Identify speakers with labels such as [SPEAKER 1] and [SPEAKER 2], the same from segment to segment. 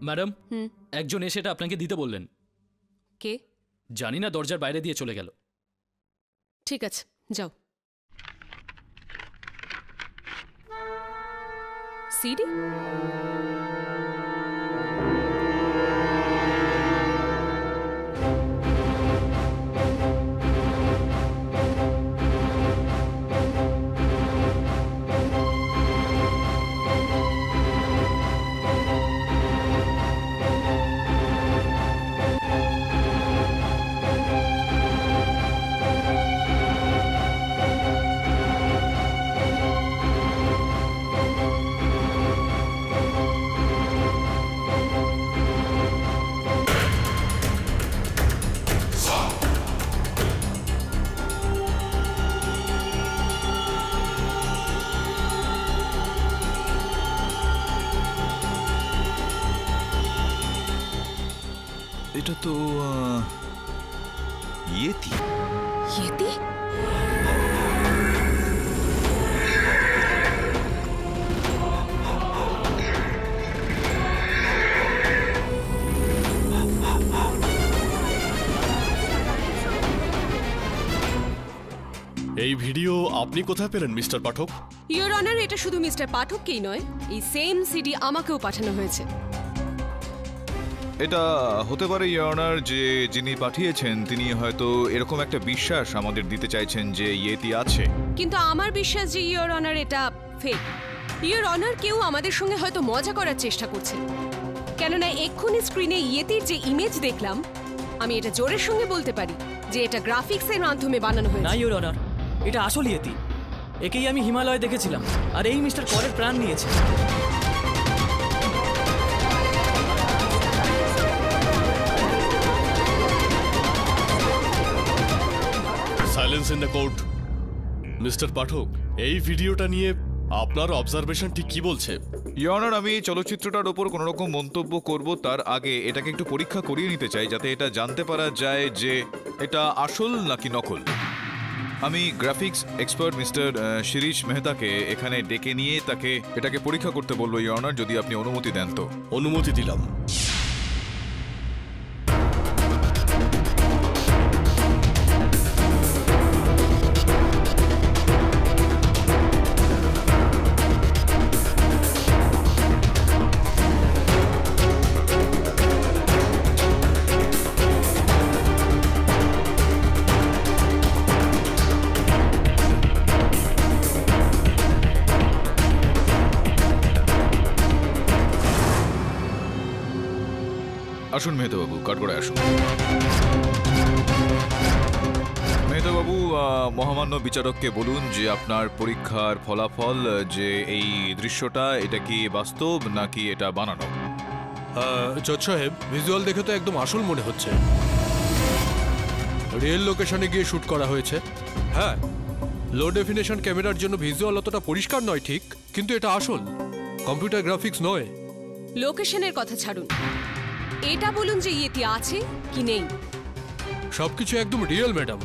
[SPEAKER 1] Madam, একজন এসে এটা আপনাকে দিতে বললেন।
[SPEAKER 2] কে?
[SPEAKER 1] জানি না, দরজার বাইরে দিয়ে চলে গেল।
[SPEAKER 2] ঠিক আছে, যাও। সিডি?
[SPEAKER 3] এটা তো ইয়েতি।
[SPEAKER 2] ইয়েতি?
[SPEAKER 4] এই ভিডিও আপনি কোথায় পেলেন মিস্টার পাঠক?
[SPEAKER 2] ইওর অনার, এটা শুধু মিস্টার পাঠককেই নয়, এই সেম সিডি আমাকেও পাঠানো হয়েছে।
[SPEAKER 3] এটা হতে পারে ইওর অনার, যে যিনি পাঠিয়েছেন তিনি হয়তো এরকম একটা বিশ্বাস আমাদের দিতে চাইছেন যে ইয়েতি আছে।
[SPEAKER 2] কিন্তু আমার বিশ্বাস যে ইওর অনার এটা ফেক। ইওর অনার কেউ আমাদের সঙ্গে হয়তো মজা করার চেষ্টা করছে, কেননা এক্ষুনি স্ক্রিনে ইয়েতির যে ইমেজ দেখলাম, আমি এটা জোরের সঙ্গে বলতে পারি যে এটা গ্রাফিক্সের মাধ্যমে বানানো হয়েছে।
[SPEAKER 5] না ইওর অনার, এটা আসল ইয়েতি। একেই আমি হিমালয়ে দেখেছিলাম, আর এই মিস্টার কলের প্রাণ নিয়েছে।
[SPEAKER 4] Silence in the court. Mister Pathak, এই ভিডিওটা নিয়ে আপনার অবজারভেশন ঠিক কি বলছে?
[SPEAKER 3] ইওর অনার, আমি চলচ্চিত্রটার ওপর কোনো রকম মন্তব্য করব তার আগে এটাকে একটু পরীক্ষা করিয়ে নিতে চাই, যাতে এটা জানতে পারা যায় যে এটা আসল নাকি নকল। আমি গ্রাফিক্স এক্সপার্ট মিস্টার শিরিশ মেহতাকে এখানে ডেকে নিয়ে তাকে এটাকে পরীক্ষা করতে বলবো ইওর অনার, যদি আপনি অনুমতি দেন তো।
[SPEAKER 4] অনুমতি দিলাম।
[SPEAKER 3] আসুন মেহতাবাবু, কাঠগড়ায় আসুন। মেহতাবাবু, মহামান্য বিচারককে বলুন যে আপনার পরীক্ষার ফলাফল, যে এই দৃশ্যটা এটা কি বাস্তব নাকি এটা বানানো।
[SPEAKER 6] জজ সাহেব, ভিজুয়াল দেখে তো একদম আসল মনে হচ্ছে। রিয়েল লোকেশনে গিয়ে শুট করা হয়েছে। হ্যাঁ, লো ডেফিনেশন ক্যামেরার জন্য ভিজুয়াল অতটা পরিষ্কার নয় ঠিক, কিন্তু এটা আসল, কম্পিউটার গ্রাফিক্স নয়।
[SPEAKER 2] লোকেশনের কথা ছাড়ুন, এটা বলুন যে ইয়েতি আছে কি নেই।
[SPEAKER 6] সবকিছু একদম রিয়েল ম্যাডাম।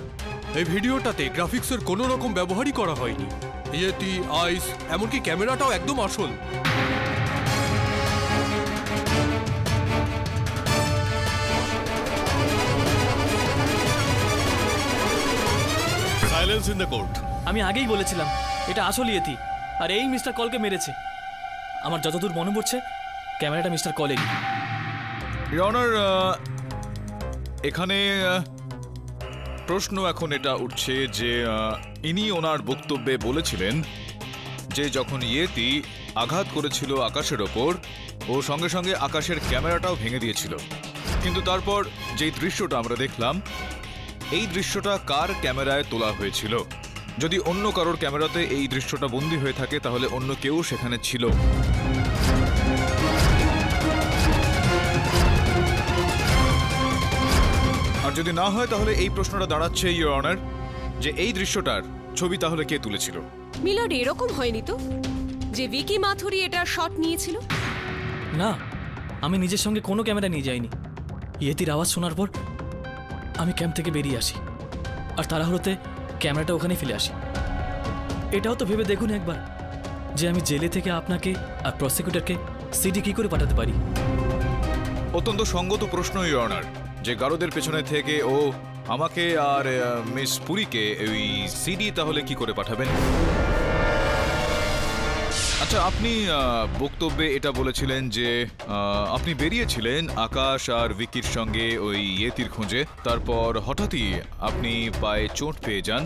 [SPEAKER 6] এই ভিডিওটাতে গ্রাফিক্সের কোনো রকম ব্যবহারই করা হয়নি। ইয়েতি, আইস, এমনকি ক্যামেরাটাও একদম আসল।
[SPEAKER 4] Silence in the court.
[SPEAKER 5] আমি আগেই বলেছিলাম এটা আসল ইয়েতি, আর এই মিস্টার কলকে মেরেছে। আমার যতদূর মনে পড়ছে ক্যামেরাটা মিস্টার কলেরই।
[SPEAKER 3] ইওর অনার, এখানে প্রশ্ন এখন এটা উঠছে যে ইনি ওনার বক্তব্যে বলেছিলেন যে যখন ইয়েতি আঘাত করেছিল আকাশের ওপর, ও সঙ্গে সঙ্গে আকাশের ক্যামেরাটাও ভেঙে দিয়েছিল। কিন্তু তারপর যেই দৃশ্যটা আমরা দেখলাম, এই দৃশ্যটা কার ক্যামেরায় তোলা হয়েছিল? যদি অন্য কারোর ক্যামেরাতে এই দৃশ্যটা বন্দী হয়ে থাকে, তাহলে অন্য কেউ সেখানে ছিল। আর যদি না হয়, তাহলে এই প্রশ্নটা দাঁড়াচ্ছে ইওর অনার, যে এই দৃশ্যটার ছবি তাহলে কে তুলেছিল?
[SPEAKER 2] মিলর্ড, এরকম হয়নি তো যে ভিকি মাথুরি এটা শট নিয়েছিল?
[SPEAKER 5] না, আমি নিজের সঙ্গে কোনো ক্যামেরা নিয়ে যাইনি। ইয়েতির আওয়াজ শোনার পর আমি ক্যাম্প থেকে বেরিয়ে আসি, আর তাড়াহুড়োতে ক্যামেরাটা ওখানে ফেলে আসি। এটাও তো ভেবে দেখুন একবার যে আমি জেলে থেকে আপনাকে আর প্রসিকিউটরকে সিডি কি করে পাঠাতে পারি।
[SPEAKER 3] অত্যন্ত সঙ্গত প্রশ্ন, ইওর অনার, যে গারদের পেছনে থেকে ও আমাকে আর মিস পুরীকে ওই সিডি তাহলে কি করে পাঠাবেন? আচ্ছা, আপনি বক্তব্যে এটা বলেছিলেন যে আপনি বেরিয়েছিলেন আকাশ আর ভিকির সঙ্গে ওই ইয়েতির খোঁজে, তারপর হঠাৎই আপনি পায়ে চোট পেয়ে যান।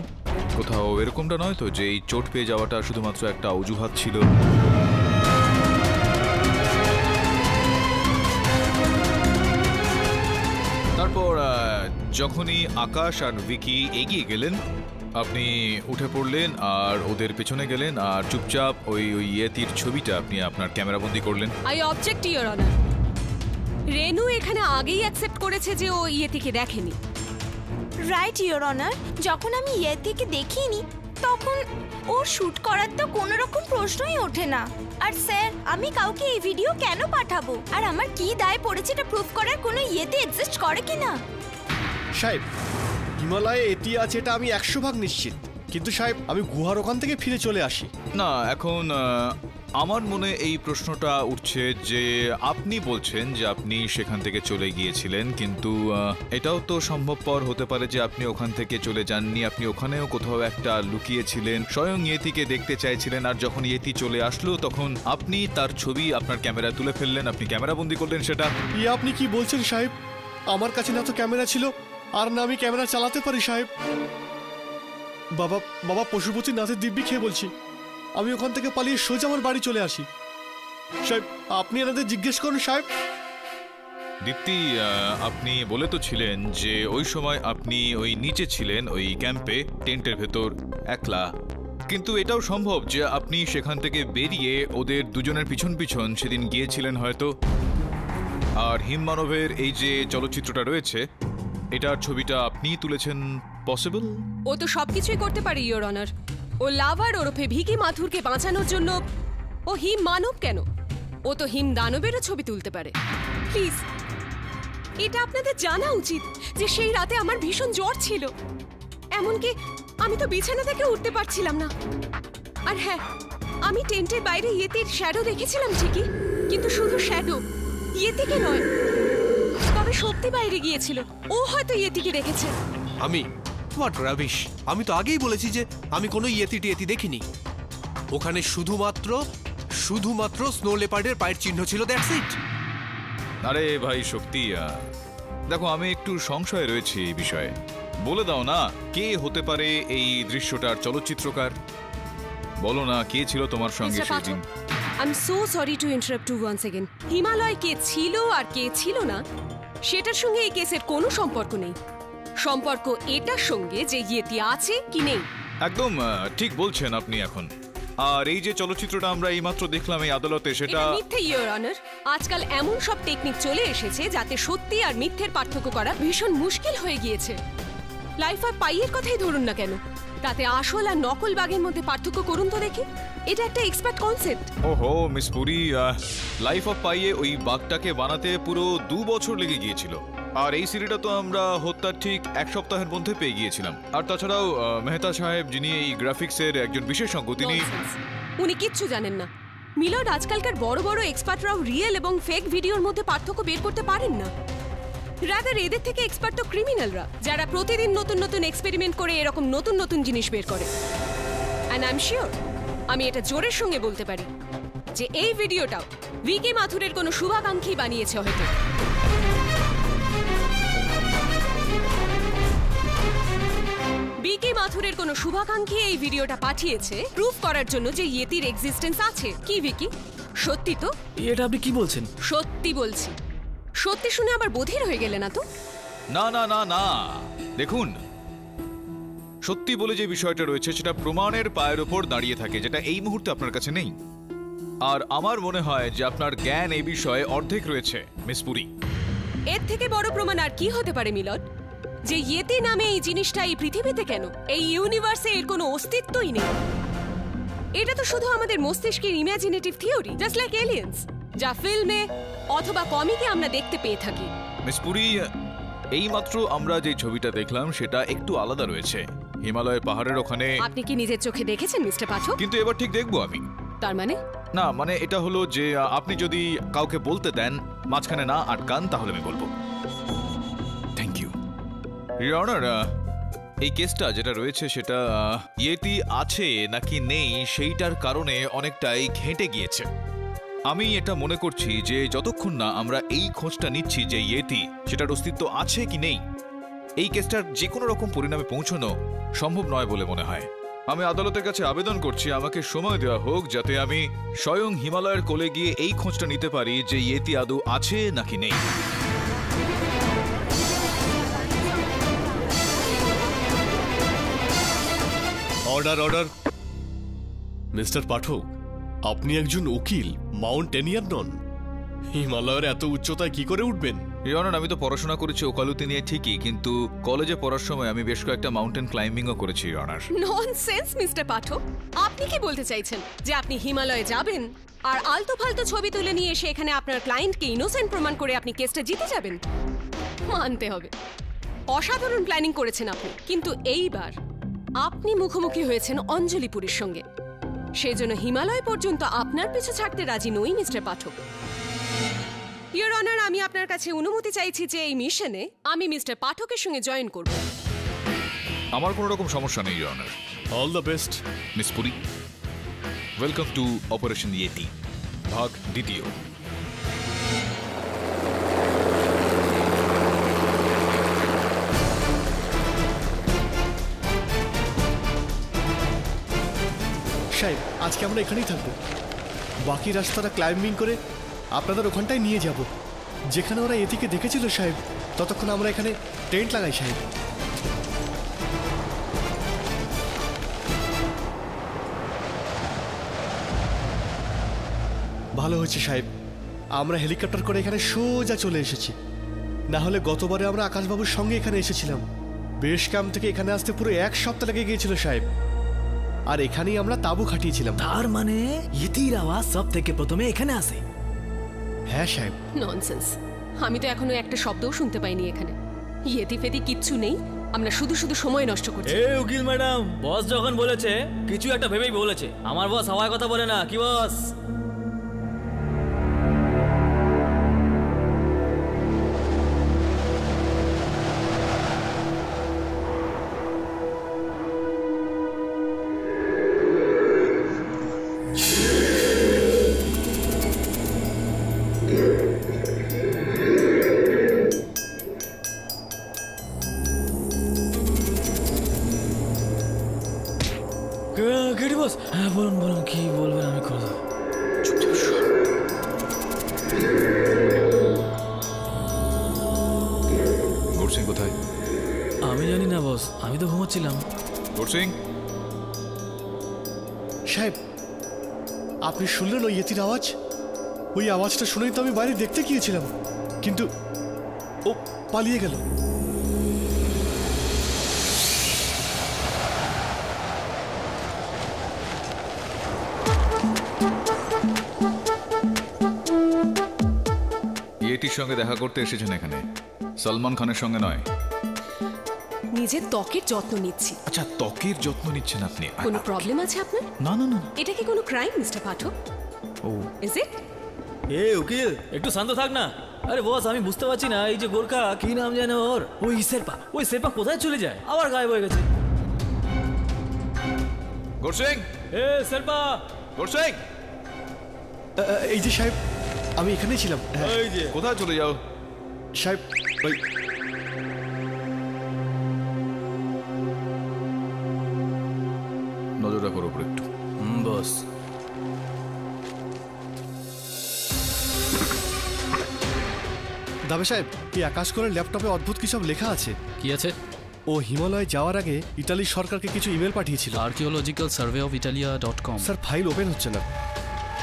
[SPEAKER 3] কোথাও এরকমটা নয় তো যে এই চোট পেয়ে যাওয়াটা শুধুমাত্র একটা অজুহাত ছিল? তারপর যখনই আকাশ আর ভিকি এগিয়ে গেলেন, আপনি উঠে পড়লেন আর ওদের পেছনে গেলেন আর চুপচাপ ওই ইয়েতির ছবিটা আপনি আপনার ক্যামেরাবন্দি করলেন।
[SPEAKER 2] I object your honour. Renu এখানে আগেই অ্যাকসেপ্ট করেছে যে ও ইয়েতিকে দেখেনি।
[SPEAKER 7] রাইট ইওর অনার, যখন আমি ইয়েতিকে দেখিনি তখন ওর শুট করার তো কোনো রকম প্রশ্নই ওঠে না। আর স্যার, আমি কাউকে এই ভিডিও কেন পাঠাবো? আর আমার কি দায় পড়েছে এটা প্রুফ করার কোনো ইয়েতে এক্সিস্ট করে কিনা?
[SPEAKER 4] সাহেব, হিমালয়ে এটি আছে এটা আমি 100% নিশ্চিত, কিন্তু সাহেব আমি গুহার ওখান থেকে ফিরে চলে আসি।
[SPEAKER 3] না, এখন আমার মনে এই প্রশ্নটা উঠছে যে আপনি বলছেন যে আপনি সেখান থেকে চলে গিয়েছিলেন, কিন্তু এটাও তো সম্ভবপর হতে পারে যে আপনি ওখান থেকে চলে যাননি, আপনি ওখানেও কোথাও একটা লুকিয়েছিলেন, স্বয়ং ইয়েতিকে দেখতে চাইছিলেন, আর যখন ইয়েতি চলে আসলো তখন আপনি তার ছবি আপনার ক্যামেরায় তুলে ফেললেন, আপনি ক্যামেরাবন্দি করলেন সেটা।
[SPEAKER 4] আপনি কি বলছেন সাহেব? আমার কাছে না তো ক্যামেরা ছিল, আর না আমি ক্যামেরা চালাতে পারি সাহেব। বাবা বাবা পশুপতির নাথের দিব্যি খেয়ে বলছি, আমি ওখান থেকে পালিয়ে সোজা আমার বাড়ি চলে আসি। সাহেব, আপনি এনাদের জিজ্ঞেস করুন সাহেব।
[SPEAKER 3] দীপ্তি, আপনি বলে তো ছিলেন যে ওই সময় আপনি ওই নিচে ছিলেন ওই ক্যাম্পে, টেন্টের ভেতর একলা, কিন্তু এটাও সম্ভব যে আপনি সেখান থেকে বেরিয়ে ওদের দুজনের পিছন পিছন সেদিন গিয়েছিলেন হয়তো। আর হিমমানবের এই যে চলচ্চিত্রটা রয়েছে এটার ছবিটা আপনিই তুলেছেন, পসিবল?
[SPEAKER 2] ও তো সবকিছুই করতে পারে ইওর অনার। ও লাভার ওরফে ভিকি মাথুরকে বাঁচানোর জন্য ও হিম মানব কেন, ও তো হিম দানবেরও ছবি তুলতে পারে। প্লিজ, এটা আপনাদের জানা উচিত যে সেই রাতে আমার ভীষণ জ্বর ছিল, এমনকি আমি তো বিছানা থেকে উঠতে পারছিলাম না। আর হ্যাঁ, আমি টেন্টের বাইরে ইয়েতির শ্যাডো দেখেছিলাম ঠিকই, কিন্তু শুধু শ্যাডো, ইয়েতিকে নয়। তবে সত্যি বাইরে গিয়েছিল, ও হয়তো ইয়েতিকে দেখেছে।
[SPEAKER 6] What rubbish! আমি তো আগেই বলেছি যে আমি কোনো ইয়েতি দেখিনি। ওখানে শুধুমাত্র স্নো লেপার্ডের পায়ের চিহ্ন ছিল, দ্যাটস ইট।
[SPEAKER 3] আরে ভাই শক্তি, দেখো আমি একটু সংশয়ে রয়েছি এই বিষয়ে। বলে দাও না, কে হতে পারে এই দৃশ্যটার চলচ্চিত্রকার? বলো না, কে ছিল তোমার সঙ্গে সেদিন?
[SPEAKER 2] I am so sorry to interrupt you once again. Himalaya কে ছিল আর কে ছিল না সেটার সঙ্গে এই কেসের কোনো সম্পর্ক নেই। সম্পর্ক এটার সঙ্গে যে ইয়েতি আছে কি নেই।
[SPEAKER 3] একদম ঠিক বলছেন আপনি এখন। আর এই যে চলচ্চিত্রটা আমরা এইমাত্র দেখলাম এই আদালতে, সেটা
[SPEAKER 2] এটা মিথ্যে ইওর অনার। আজকাল এমন সব টেকনিক চলে এসেছে যাতে সত্যি আর মিথ্যের পার্থক্য করা ভীষণ মুশকিল হয়ে গিয়েছে। লাইফ অফ পাইয়ের কথাই ধরুন না কেন, তাতে আসল আর নকল বাঘের মধ্যে পার্থক্য করুন তো দেখি। এটা একটা এক্সপার্ট কনসেপ্ট।
[SPEAKER 3] ওহো মিস পুরি, লাইফ অফ পাইয়ে ওই বাঘটাকে বানাতে পুরো 2 বছর লেগে গিয়েছিল, আর এই সিডিটা তো আমরা হত্যার ঠিক 1 সপ্তাহের মধ্যে পেয়ে গিয়েছিলাম। আর তাছাড়াও মেহতা সাহেব, যিনি এই গ্রাফিক্সের একজন বিশেষজ্ঞ, তিনি
[SPEAKER 2] উনি কিচ্ছু জানেন না। মিলর্ড, আজকালকার বড় বড় এক্সপার্টরাও রিয়েল এবং ফেক ভিডিওর মধ্যে পার্থক্য বের করতে পারেন না। রাদার এদের থেকে এক্সপার্ট তো ক্রিমিনালরা, যারা প্রতিদিন নতুন নতুন এক্সপেরিমেন্ট করে এরকম নতুন নতুন জিনিস বের করে। অ্যান্ড আই এম শিওর, আমি এটা জোরের সঙ্গে বলতে পারি যে এই ভিডিওটাও ভিকি মাথুরের কোনো শুভাকাঙ্ক্ষী বানিয়েছে হয়তো। ভিকি মাথুরের কোনো শুভাকাঙ্ক্ষী এই ভিডিওটা পাঠিয়েছে প্রুফ করার জন্য যে ইয়েতির এক্সিস্টেন্স আছে। কি ভিকি, সত্যি তো?
[SPEAKER 5] এটা আপনি কি বলছেন?
[SPEAKER 2] সত্যি বলছি। সত্যি শুনে আবার বধির হয়ে গেলে না তো?
[SPEAKER 3] না না না না, দেখুন, সত্যি বলে যে বিষয়টা রয়েছে সেটা প্রমাণের পায়ের ওপর দাঁড়িয়ে থাকে, যেটা এই মুহূর্তে আপনার কাছে নেই। আর আমার মনে হয় যে আপনার জ্ঞান এই বিষয়ে অর্ধেক রয়েছে মিস পুরি।
[SPEAKER 2] এর থেকে বড় প্রমাণ আর কি হতে পারে মিলর্ড? যে ইয়েতি নামে এই জিনিসটা এই পৃথিবীতে কেন, এই ইউনিভার্সে এর কোনো অস্তিত্বই নেই। এটা তো শুধু আমাদের মস্তিষ্কের imaginative theory, just like aliens, যা ফিল্মে অথবা কমিকে আমরা দেখতে পেয়ে থাকি।
[SPEAKER 3] মিস পুরি, এইমাত্র আমরা যে ছবিটা দেখলাম সেটা একটু আলাদা রয়েছে। হিমালয়ের পাহাড়ের ওখানে।
[SPEAKER 2] আপনি কি নিজের চোখে দেখেছেন মিস্টার পাঠক?
[SPEAKER 3] কিন্তু এবার ঠিক দেখবো আমি।
[SPEAKER 2] তার মানে
[SPEAKER 3] না মানে এটা হলো যে আপনি যদি কাউকে বলতে দেন, মাঝখানে না আটকান, তাহলে আমি বলবো। Thank you your honour. এই কেসটা যেটা রয়েছে সেটা ইয়েতি আছে নাকি নেই সেইটার কারণে অনেকটাই ঘেঁটে গিয়েছে। আমি এটা মনে করছি যে যতক্ষণ না আমরা এই খোঁজটা নিচ্ছি যে ইয়েতি সেটার অস্তিত্ব আছে কি নেই, এই কেসটার যে কোনো রকম পরিণামে পৌঁছানো সম্ভব নয় বলে মনে হয়। আমি আদালতের কাছে আবেদন করছি আমাকে সময় দেওয়া হোক, যাতে আমি স্বয়ং হিমালয়ের কোলে গিয়ে এই খোঁজটা নিতে পারি যে ইয়েতি আদৌ আছে নাকি নেই।
[SPEAKER 4] Order order. মিস্টার পাঠক, আপনি একজন উকিল, মাউন্টেনিয়ার নন। হিমালয়ের এত উচ্চতায় কি করে উঠবেন?
[SPEAKER 3] ইওর অনার, আমি তো পড়াশোনা করেছি ওকালতি নিয়ে ঠিকই, কিন্তু কলেজে পড়ার সময় আমি বেশ কয়েকটা মাউন্টেন ক্লাইম্বিংও করেছি ইওর অনার।
[SPEAKER 2] ননসেন্স মিস্টার পাঠক, আপনি কি বলতে চাইছেন যে আপনি হিমালয়ে যাবেন আর আলতু ফালতু ছবি তুলে নিয়ে এসে এখানে আপনার ক্লায়েন্টকে ইনোসেন্ট প্রমাণ করে আপনি কেসটা জিতে যাবেন? মানতে হবে অসাধারণ প্ল্যানিং করেছেন আপনি, কিন্তু এইবার আপনি মুখোমুখি হয়েছেন অঞ্জলিপুরীর সঙ্গে। সেই জন্য হিমালয় পর্যন্ত আপনার পিছু ছাড়তে রাজি নই মিস্টার পাঠক। ইওর অনার, আমি আপনার কাছে অনুমতি চাইছি যে এই মিশনে আমি মিস্টার পাঠকের সঙ্গে জয়েন করব।
[SPEAKER 3] আমার কোনো রকম সমস্যা নেই your honour.
[SPEAKER 4] All the best
[SPEAKER 3] miss Puri, welcome to operation Yeti ভাগ দ্বিতীয়।
[SPEAKER 4] সাহেব, আজকে আমরা এখানেই থাকবো। বাকি রাস্তাটা ক্লাইম্বিং করে আপনাদের ওখানটায় নিয়ে যাব, যেখানে ওরা এদিকে দেখেছিল সাহেব। ততক্ষণ আমরা এখানে টেন্ট লাগাই সাহেব। ভালো হয়েছে সাহেব, আমরা হেলিকপ্টার করে এখানে সোজা চলে এসেছি। না হলে গতবারে আমরা আকাশবাবুর সঙ্গে এখানে এসেছিলাম। বেশ ক্যাম্প থেকে এখানে আসতে পুরো 1 সপ্তাহ লেগে গিয়েছিল সাহেব, আর এখানেই আমরা তাঁবু খাটিয়েছিলাম।
[SPEAKER 5] তার মানে ইয়েতির আওয়াজ সব থেকে প্রথমে এখানে আসে?
[SPEAKER 4] হ্যাঁ সাহেব।
[SPEAKER 2] ননসেন্স, আমি তো এখনো একটা শব্দও শুনতে পাইনি এখানে। ইয়েতি ফেতি কিচ্ছু নেই, আমরা শুধু শুধু সময় নষ্ট করছি।
[SPEAKER 5] এ উকিল ম্যাডাম, বস যখন বলেছে কিছু একটা ভেবেই বলেছে। আমার বস হাওয়ার কথা বলে না, কি বস? কেডি বস, হ্যাঁ বলুন বলুন, কি বলবেন আমি করে দেবো।
[SPEAKER 3] গৌর সিং কোথায়?
[SPEAKER 5] আমি জানি না বস, আমি তো ঘুমোচ্ছিলাম।
[SPEAKER 3] গৌর সিং,
[SPEAKER 4] সাহেব, আপনি শুনলেন ওই ইয়েতির আওয়াজ? ওই আওয়াজটা শুনেই তো আমি বাইরে দেখতে গিয়েছিলাম, কিন্তু ও পালিয়ে গেল।
[SPEAKER 3] ইয়েতির সঙ্গে দেখা করতে এসেছেন এখানে, সলমান খানের সঙ্গে নয়।
[SPEAKER 2] নিজের ত্বকের যত্ন নিচ্ছি।
[SPEAKER 3] আচ্ছা, ত্বকের যত্ন নিচ্ছেন আপনি?
[SPEAKER 2] কোনো প্রবলেম আছে আপনার?
[SPEAKER 3] না না না।
[SPEAKER 2] এটা কি কোনো crime mister Pathak?
[SPEAKER 3] Oh
[SPEAKER 2] is it?
[SPEAKER 5] এ উকিল, একটু শান্ত থাক না। আরে বস, আমি বুঝতে পারছি না, এই যে গোর্খা, কি নাম জানে ওর, ওই শেরপা কোথায় চলে যায়, আবার গায়েব হয়ে গেছে।
[SPEAKER 3] গৌর সিং,
[SPEAKER 5] এ শেরপা,
[SPEAKER 3] গৌর সিং,
[SPEAKER 4] এই যে সাহেব, আমি এখানেই ছিলাম। হ্যাঁ,
[SPEAKER 5] এই যে
[SPEAKER 3] কোথায় চলে যাও?
[SPEAKER 4] সাহেব, ওই
[SPEAKER 3] নজর রাখো ওর উপর একটু।
[SPEAKER 5] বস।
[SPEAKER 4] দাবে সাহেব, এই আকাশ করে ল্যাপটপে অদ্ভুত কি সব লেখা আছে।
[SPEAKER 1] কি আছে?
[SPEAKER 4] ও হিমালয় যাওয়ার আগে ইতালির সরকারকে কিছু ইমেল পাঠিয়েছিল।
[SPEAKER 1] Archaeological survey of Italia dot com.
[SPEAKER 4] Sir, file open হচ্ছে না।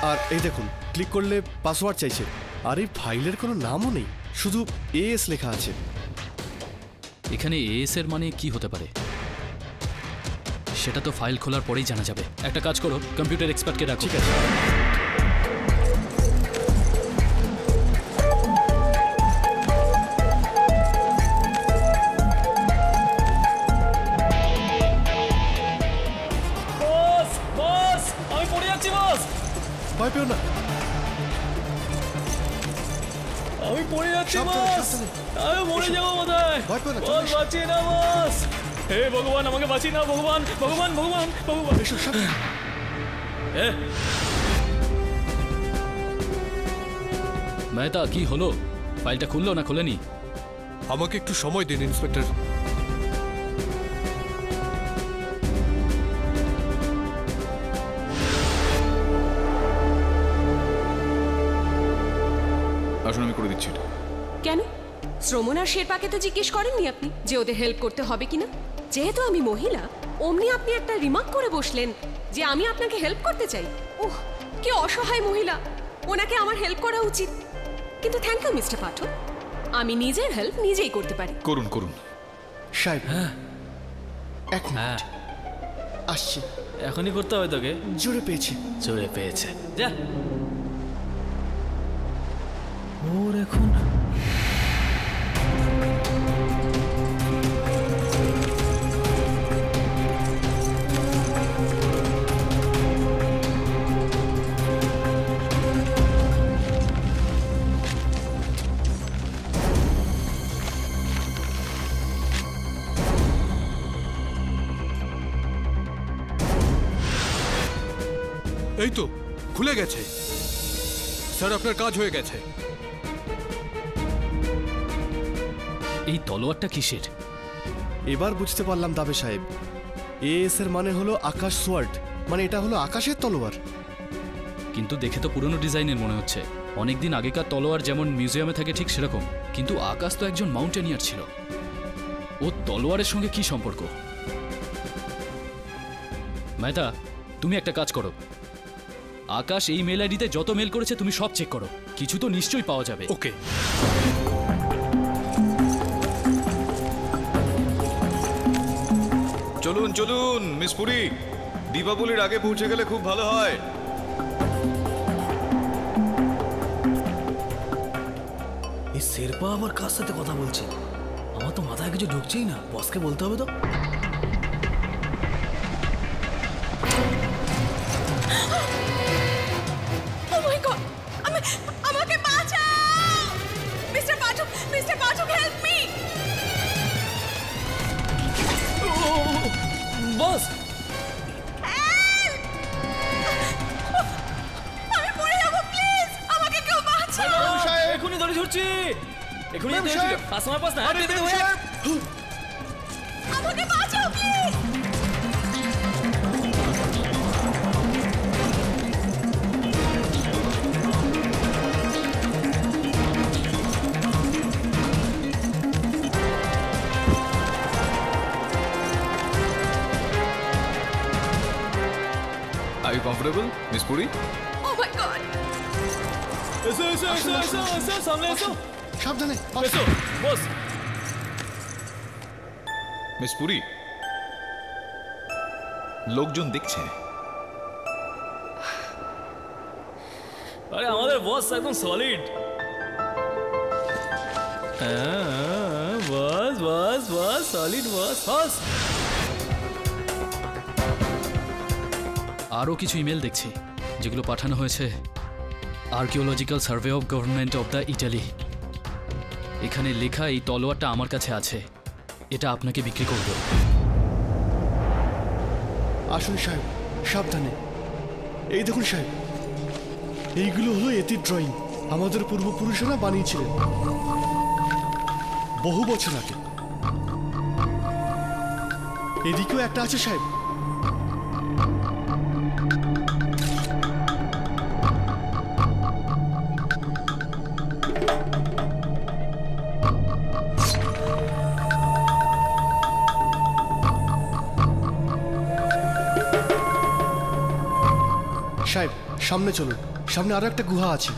[SPEAKER 4] আর এই দেখুন, ক্লিক করলে পাসওয়ার্ড চাইছে। আর এই ফাইলের কোনো নামও নেই, শুধু এএস লেখা আছে।
[SPEAKER 1] এখানে এএস এর মানে কি হতে পারে সেটা তো ফাইল খোলার পরেই জানা যাবে। একটা কাজ করো, কম্পিউটার এক্সপার্টকে ডাকো।
[SPEAKER 4] ঠিক আছে।
[SPEAKER 5] বস বস, আমি পড়ে যাচ্ছি বস।
[SPEAKER 4] ভয় পেও না।
[SPEAKER 5] আমি পড়ে যাচ্ছি
[SPEAKER 4] সাবধানে,
[SPEAKER 5] বস,
[SPEAKER 4] সাবধানে।
[SPEAKER 5] আমি মরে যাবো বোধহয়।
[SPEAKER 4] ভয় পেও না, চলে
[SPEAKER 5] বস
[SPEAKER 4] এসো।
[SPEAKER 5] বাঁচিয়ে না বস, হে ভগবান আমাকে বাঁচিয়ে না, ভগবান ভগবান ভগবান ভগবান।
[SPEAKER 4] এসো, সাবধানে।
[SPEAKER 5] এ,
[SPEAKER 1] মেহতা কি হলো? ফাইলটা খুললো না খোলেনি?
[SPEAKER 6] আমাকে একটু সময় দিন ইন্সপেক্টর।
[SPEAKER 3] আসুন আমি করে দিচ্ছি এটা।
[SPEAKER 2] কেন শ্রমণ আর শেরপাকে তো জিজ্ঞেস করেননি আপনি যে ওদের হেল্প করতে হবে কিনা? যেহেতু আমি মহিলা, অমনি আপনি একটা রিমার্ক করে বসলেন যে আমি আপনাকে হেল্প করতে চাই। ওহ, কি অসহায় মহিলা, ওনাকে আমার হেল্প করা উচিত। কিন্তু থ্যাংক ইউ মিস্টার পাঠক, আমি নিজের হেল্প নিজেই করতে পারি।
[SPEAKER 3] করুন করুন।
[SPEAKER 4] সাহেব,
[SPEAKER 5] হ্যাঁ
[SPEAKER 4] 1 মিনিট আসছি।
[SPEAKER 5] এখনই করতে হবে তোকে?
[SPEAKER 4] জোরে পেয়েছি।
[SPEAKER 5] জোরে পেয়েছে, যা। ওর এখন
[SPEAKER 6] এই তো খুলে গেছে স্যার, আপনার কাজ হয়ে গেছে।
[SPEAKER 1] এই তলোয়ারটা কিসের?
[SPEAKER 4] এবার বুঝতে পারলাম দাবে সাহেব, এএস এর মানে হলো আকাশ সোয়ার্ড, মানে এটা হলো আকাশের তলোয়ার।
[SPEAKER 1] কিন্তু দেখে তো পুরনো ডিজাইনের মনে হচ্ছে। অনেকদিন আগেকার তলোয়ার যেমন মিউজিয়ামে থাকে ঠিক সেরকম, কিন্তু আকাশ তো একজন মাউন্টেনিয়ার ছিল। ও তলোয়ারের সঙ্গে কি সম্পর্ক? মেহতা, তুমি একটা কাজ করো, আকাশ এই মেল আইডিতে যত মেল করেছে তুমি সব চেক করো, কিছু তো নিশ্চয়ই পাওয়া যাবে।
[SPEAKER 6] ওকে।
[SPEAKER 3] চলুন চলুন মিস পুরী, দীপাবলির আগে পৌঁছে গেলে খুব ভালো হয়।
[SPEAKER 5] এই শেরপা আবার কার সাথে কথা বলছে? আমার তো মাথায় কিছু ঢুকছেই না। বসকে বলতে হবে তো।
[SPEAKER 2] ও মাই গড, আমাকে বাঁচাও মিস্টার পাঠক, মিস্টার পাঠক হেল্প মি।
[SPEAKER 5] বস,
[SPEAKER 2] আমি পড়ে যাব, প্লিজ আমাকে কেউ বাঁচাও।
[SPEAKER 5] এখনই ধরে ছুটছি, এখনই
[SPEAKER 4] ম্যাম
[SPEAKER 5] ধরে
[SPEAKER 4] সাহেব!
[SPEAKER 5] ছুটছি। পাঁচ সময় পাস না,
[SPEAKER 4] আরে ম্যাম সাহেব!
[SPEAKER 2] আমাকে বাঁচাও please.
[SPEAKER 3] Are you comfortable miss Puri?
[SPEAKER 2] Oh my god,
[SPEAKER 5] এসো এসো এসো এসো এসো, সামনে এসো
[SPEAKER 4] সাবধানে।
[SPEAKER 5] এসো। বস,
[SPEAKER 3] মিস পুরী, লোকজন দেখছে।
[SPEAKER 5] আরে আমাদের বস একদম সলিড। বস বস বস সলিড বস বস।
[SPEAKER 1] আরও কিছু ইমেল দেখছি যেগুলো পাঠানো হয়েছে archaeological survey of government of the Italy. এখানে লেখা এই তলোয়ারটা আমার কাছে আছে, এটা আপনাকে বিক্রি করব।
[SPEAKER 4] আসুন সাহেব, সাবধানে। এই দেখুন সাহেব, এইগুলো হলো এতির ড্রয়িং, আমাদের পূর্বপুরুষেরা বানিয়েছিলেন বহু বছর আগে। এদিকেও একটা আছে সাহেব। সাহেব সামনে চলুন, সামনে আরো একটা গুহা আছে।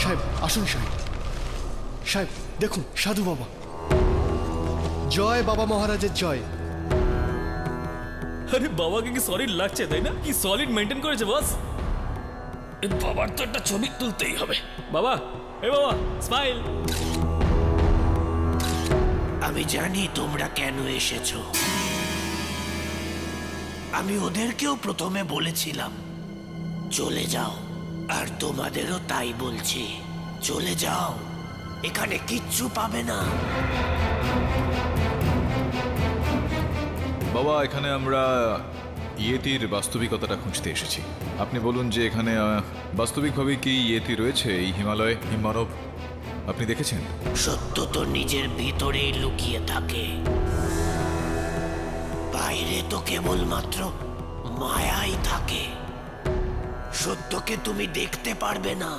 [SPEAKER 4] সাহেব আসুন সাহেব। সাহেব দেখুন, সাধু বাবা। জয় বাবা মহারাজের জয়।
[SPEAKER 5] আরে বাবাকে কি সলিড লাগছে তাই না? কি সলিড মেনটেন করেছে বস। বাবার তো একটা ছবি তুলতেই হবে। বাবা, এ বাবা, স্মাইল।
[SPEAKER 8] আমি জানি তোমরা কেন এসেছো। আমি ওদেরকেও প্রথমে বলেছিলাম চলে যাও, আর তোমাদেরও তাই বলছি, চলে যাও, এখানে কিচ্ছু পাবে না।
[SPEAKER 3] বাবা, এখানে আমরা ইয়েতির বাস্তবিকতাটা খুঁজতে এসেছি। আপনি বলুন যে এখানে বাস্তবিকভাবে কি ইয়েতি রয়েছে এই হিমালয়ে? হিমমানব আপনি দেখেছেন?
[SPEAKER 8] সত্য তো নিজের ভিতরেই লুকিয়ে থাকে, বাইরে তো কেবলমাত্র মায়াই থাকে। সত্যকে তুমি দেখতে পারবে না,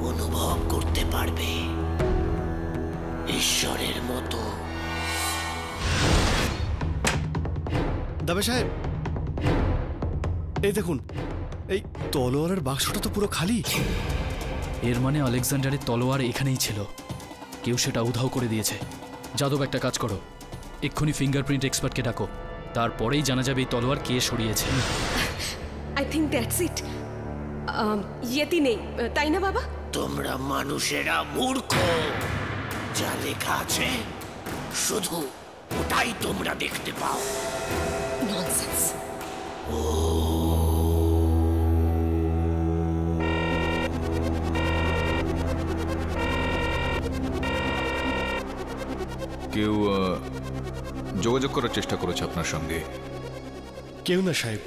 [SPEAKER 8] অনুভব করতে পারবে ঈশ্বরের মতো।
[SPEAKER 4] দাবে সাহেব, এই দেখুন, এই তলোয়ারের বাক্সটা তো পুরো খালি।
[SPEAKER 1] এর মানে আলেকজান্ডারের তলোয়ার এখানেই ছিল, কেউ সেটা উধাও করে দিয়েছে। যাদব, একটা কাজ করো, এক্ষুনি ফিঙ্গারপ্রিন্ট এক্সপার্টকে ডাকো, তারপরেই জানা যাবে এই তলোয়ার কে সরিয়েছে।
[SPEAKER 2] I think that's it. Yeti নেই, তাই না বাবা?
[SPEAKER 8] তোমরা মানুষেরা মূর্খ, যা লেখা আছে শুধু ওটাই তোমরা দেখতে পাও।
[SPEAKER 2] ননসেন্স।
[SPEAKER 3] কেউ যোগাযোগ করার চেষ্টা করেছে আপনার সঙ্গে?
[SPEAKER 4] কেউ না সাহেব।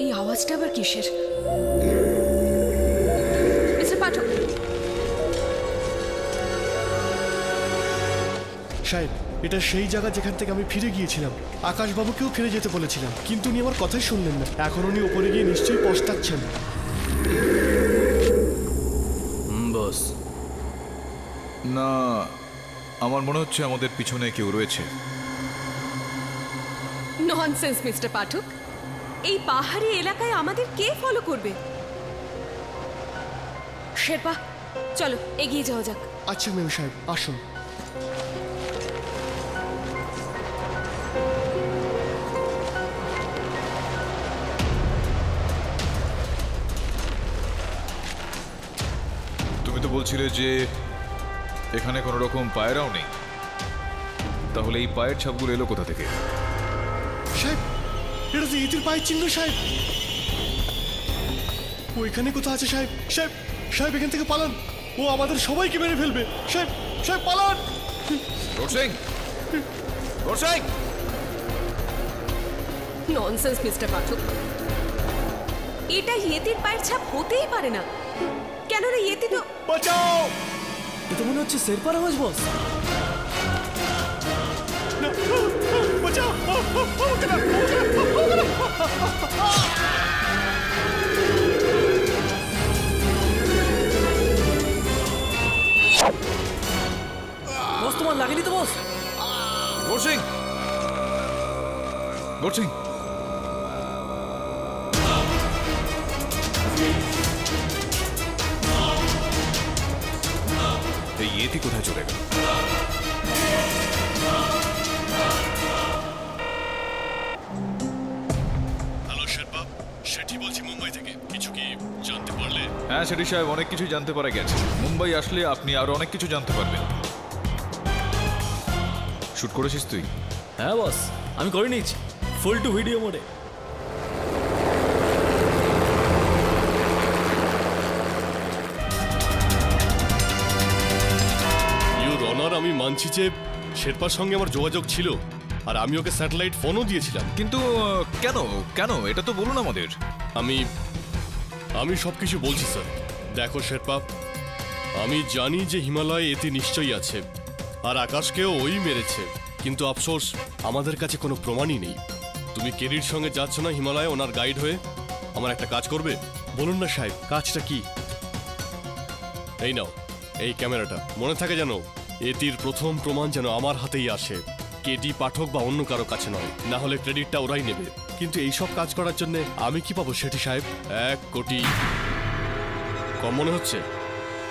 [SPEAKER 2] এই আওয়াজটা আবার কিসের? মিস্টার পাঠক।
[SPEAKER 4] সাহেব, এটা সেই জায়গা যেখান থেকে আমি ফিরে গিয়েছিলাম। আকাশবাবুকেও ফিরে যেতে বলেছিলাম, কিন্তু উনি আমার কথাই শুনলেন না। এখন উনি ওপরে গিয়ে নিশ্চয়ই পস্তাচ্ছেন।
[SPEAKER 5] বস,
[SPEAKER 3] না, আমার মনে হচ্ছে আমাদের পিছনে কেউ রয়েছে।
[SPEAKER 2] ননসেন্স মিস্টার পাঠক, এই পাহাড়ি এলাকায় আমাদের কে ফলো করবে? শেরপা, চলো এগিয়ে যাওয়া যাক।
[SPEAKER 4] আচ্ছা মেম সাহেব, আসুন।
[SPEAKER 3] তুমি তো বলছিলে যে এখানে কোনো রকম পায়রাও নেই, তাহলে এই পায়ের ছাপগুলো এলো কোথা থেকে?
[SPEAKER 4] সাহেব, এটা তো ইতির পায়ের চিহ্ন সাহেব। ওইখানে কোথাও আছে সাহেব। সাহেব, সাহেব এখান থেকে পালান, ও আমাদের সবাইকে মেরে ফেলবে। সাহেব, সাহেব পালান।
[SPEAKER 2] ননসেন্স মিস্টার পাঠক, এটা ইয়েতির পায়ের ছাপ হতেই পারে না। কেননা ইয়েতি তো...
[SPEAKER 4] বাঁচাও!
[SPEAKER 5] এটা মনে হচ্ছে শেরপার আওয়াজ বস।
[SPEAKER 4] বাঁচাও!
[SPEAKER 5] বস, তোমার লাগেনি তো বস?
[SPEAKER 3] এই ইয়েতি কোথায় চলে গেল?
[SPEAKER 4] হ্যালো শেরপা, সেটি বলছি মুম্বাই থেকে। কিছু কি জানতে পারলে?
[SPEAKER 3] হ্যাঁ সেটি সাহেব, অনেক কিছু জানতে পারা গেছে। মুম্বাই আসলে আপনি আরো অনেক কিছু জানতে পারবেন। শুট করেছিস তুই?
[SPEAKER 5] হ্যাঁ বস, আমি করে নিয়েছি, ফুল টু ভিডিও মোডে।
[SPEAKER 9] ইউর অনার, আমি মানছি যে শেরপার সঙ্গে আমার যোগাযোগ ছিল, আর আমি ওকে স্যাটেলাইট ফোনও দিয়েছিলাম।
[SPEAKER 3] কিন্তু কেন কেন এটা তো বলুন আমাদের।
[SPEAKER 9] আমি সবকিছু বলছি স্যার। দেখো শেরপা, আমি জানি যে হিমালয়ে এতে নিশ্চয়ই আছে, আর আকাশকেও ওই মেরেছে, কিন্তু আফসোস আমাদের কাছে কোনো প্রমাণই নেই। তুমি কেরির সঙ্গে যাচ্ছ না হিমালয়ে ওনার গাইড হয়ে? আমার একটা কাজ করবে?
[SPEAKER 4] বলুন না সাহেব, কাজটা কি?
[SPEAKER 9] এই নাও, এই ক্যামেরাটা। মনে থাকে যেন এটির প্রথম প্রমাণ যেন আমার হাতেই আসে, কেডি পাঠক বা অন্য কারো কাছে নয়, না হলে ক্রেডিটটা ওরাই নেবে।
[SPEAKER 4] কিন্তু এইসব কাজ করার জন্য আমি কি পাবো সেটি সাহেব?
[SPEAKER 9] 1 কোটি। কম মনে হচ্ছে?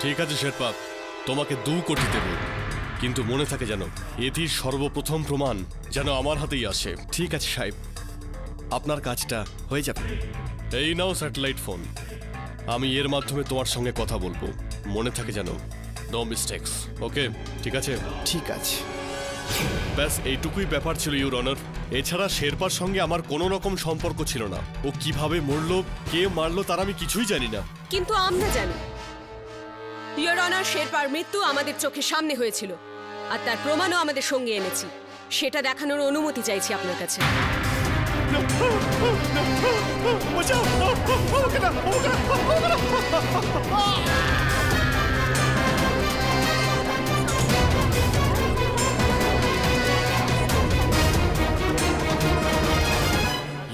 [SPEAKER 9] ঠিক আছে শেরপা, তোমাকে 2 কোটি দেব, কিন্তু মনে থাকে যেন এটির সর্বপ্রথম প্রমাণ যেন আমার হাতেই আসে।
[SPEAKER 4] ঠিক আছে সাহেব।
[SPEAKER 9] আপনার কাজটা হয়ে যাবে। এই নাও স্যাটেলাইট ফোন, আমি এর মাধ্যমে তোমার সঙ্গে কথা বলবো, মনে থাকে যেন, নো মিস্টেক্স। ওকে, ঠিক আছে?
[SPEAKER 10] ঠিক আছে।
[SPEAKER 9] ব্যাস এইটুকুই ব্যাপার ছিল ইউর অনার। এছাড়া শেরপার সঙ্গে আমার কোনো রকম সম্পর্ক ছিল না। ও কিভাবে মরলো, কে মারলো তার আমি কিছুই জানি না।
[SPEAKER 2] কিন্তু আমরা জানি ইওর অনার, শেরপার মৃত্যু আমাদের চোখের সামনে হয়েছিল, আর তার প্রমাণও আমাদের সঙ্গে এনেছি। সেটা দেখানোর অনুমতি চাইছি আপনার কাছে।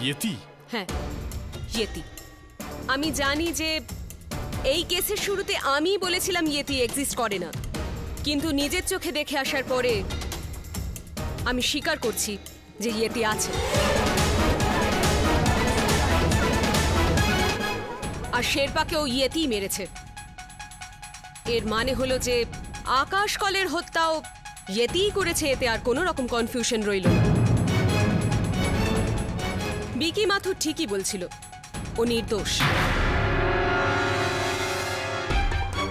[SPEAKER 9] ইয়েতি?
[SPEAKER 2] হ্যাঁ, ইয়েতি। আমি জানি যে এই কেসের শুরুতে আমিই বলেছিলাম ইয়েতি এক্সিস্ট করে না, কিন্তু নিজের চোখে দেখে আসার পরে আমি স্বীকার করছি যে ইয়েতি আছে। আর শেরপাকেও ইয়েতিই মেরেছে। এর মানে হলো যে আকাশ কলের হত্যাও ইয়েতিই করেছে, এতে আর কোনো রকম কনফিউশন রইল না। বিকি মাথুর ঠিকই বলছিল, ও নির্দোষ।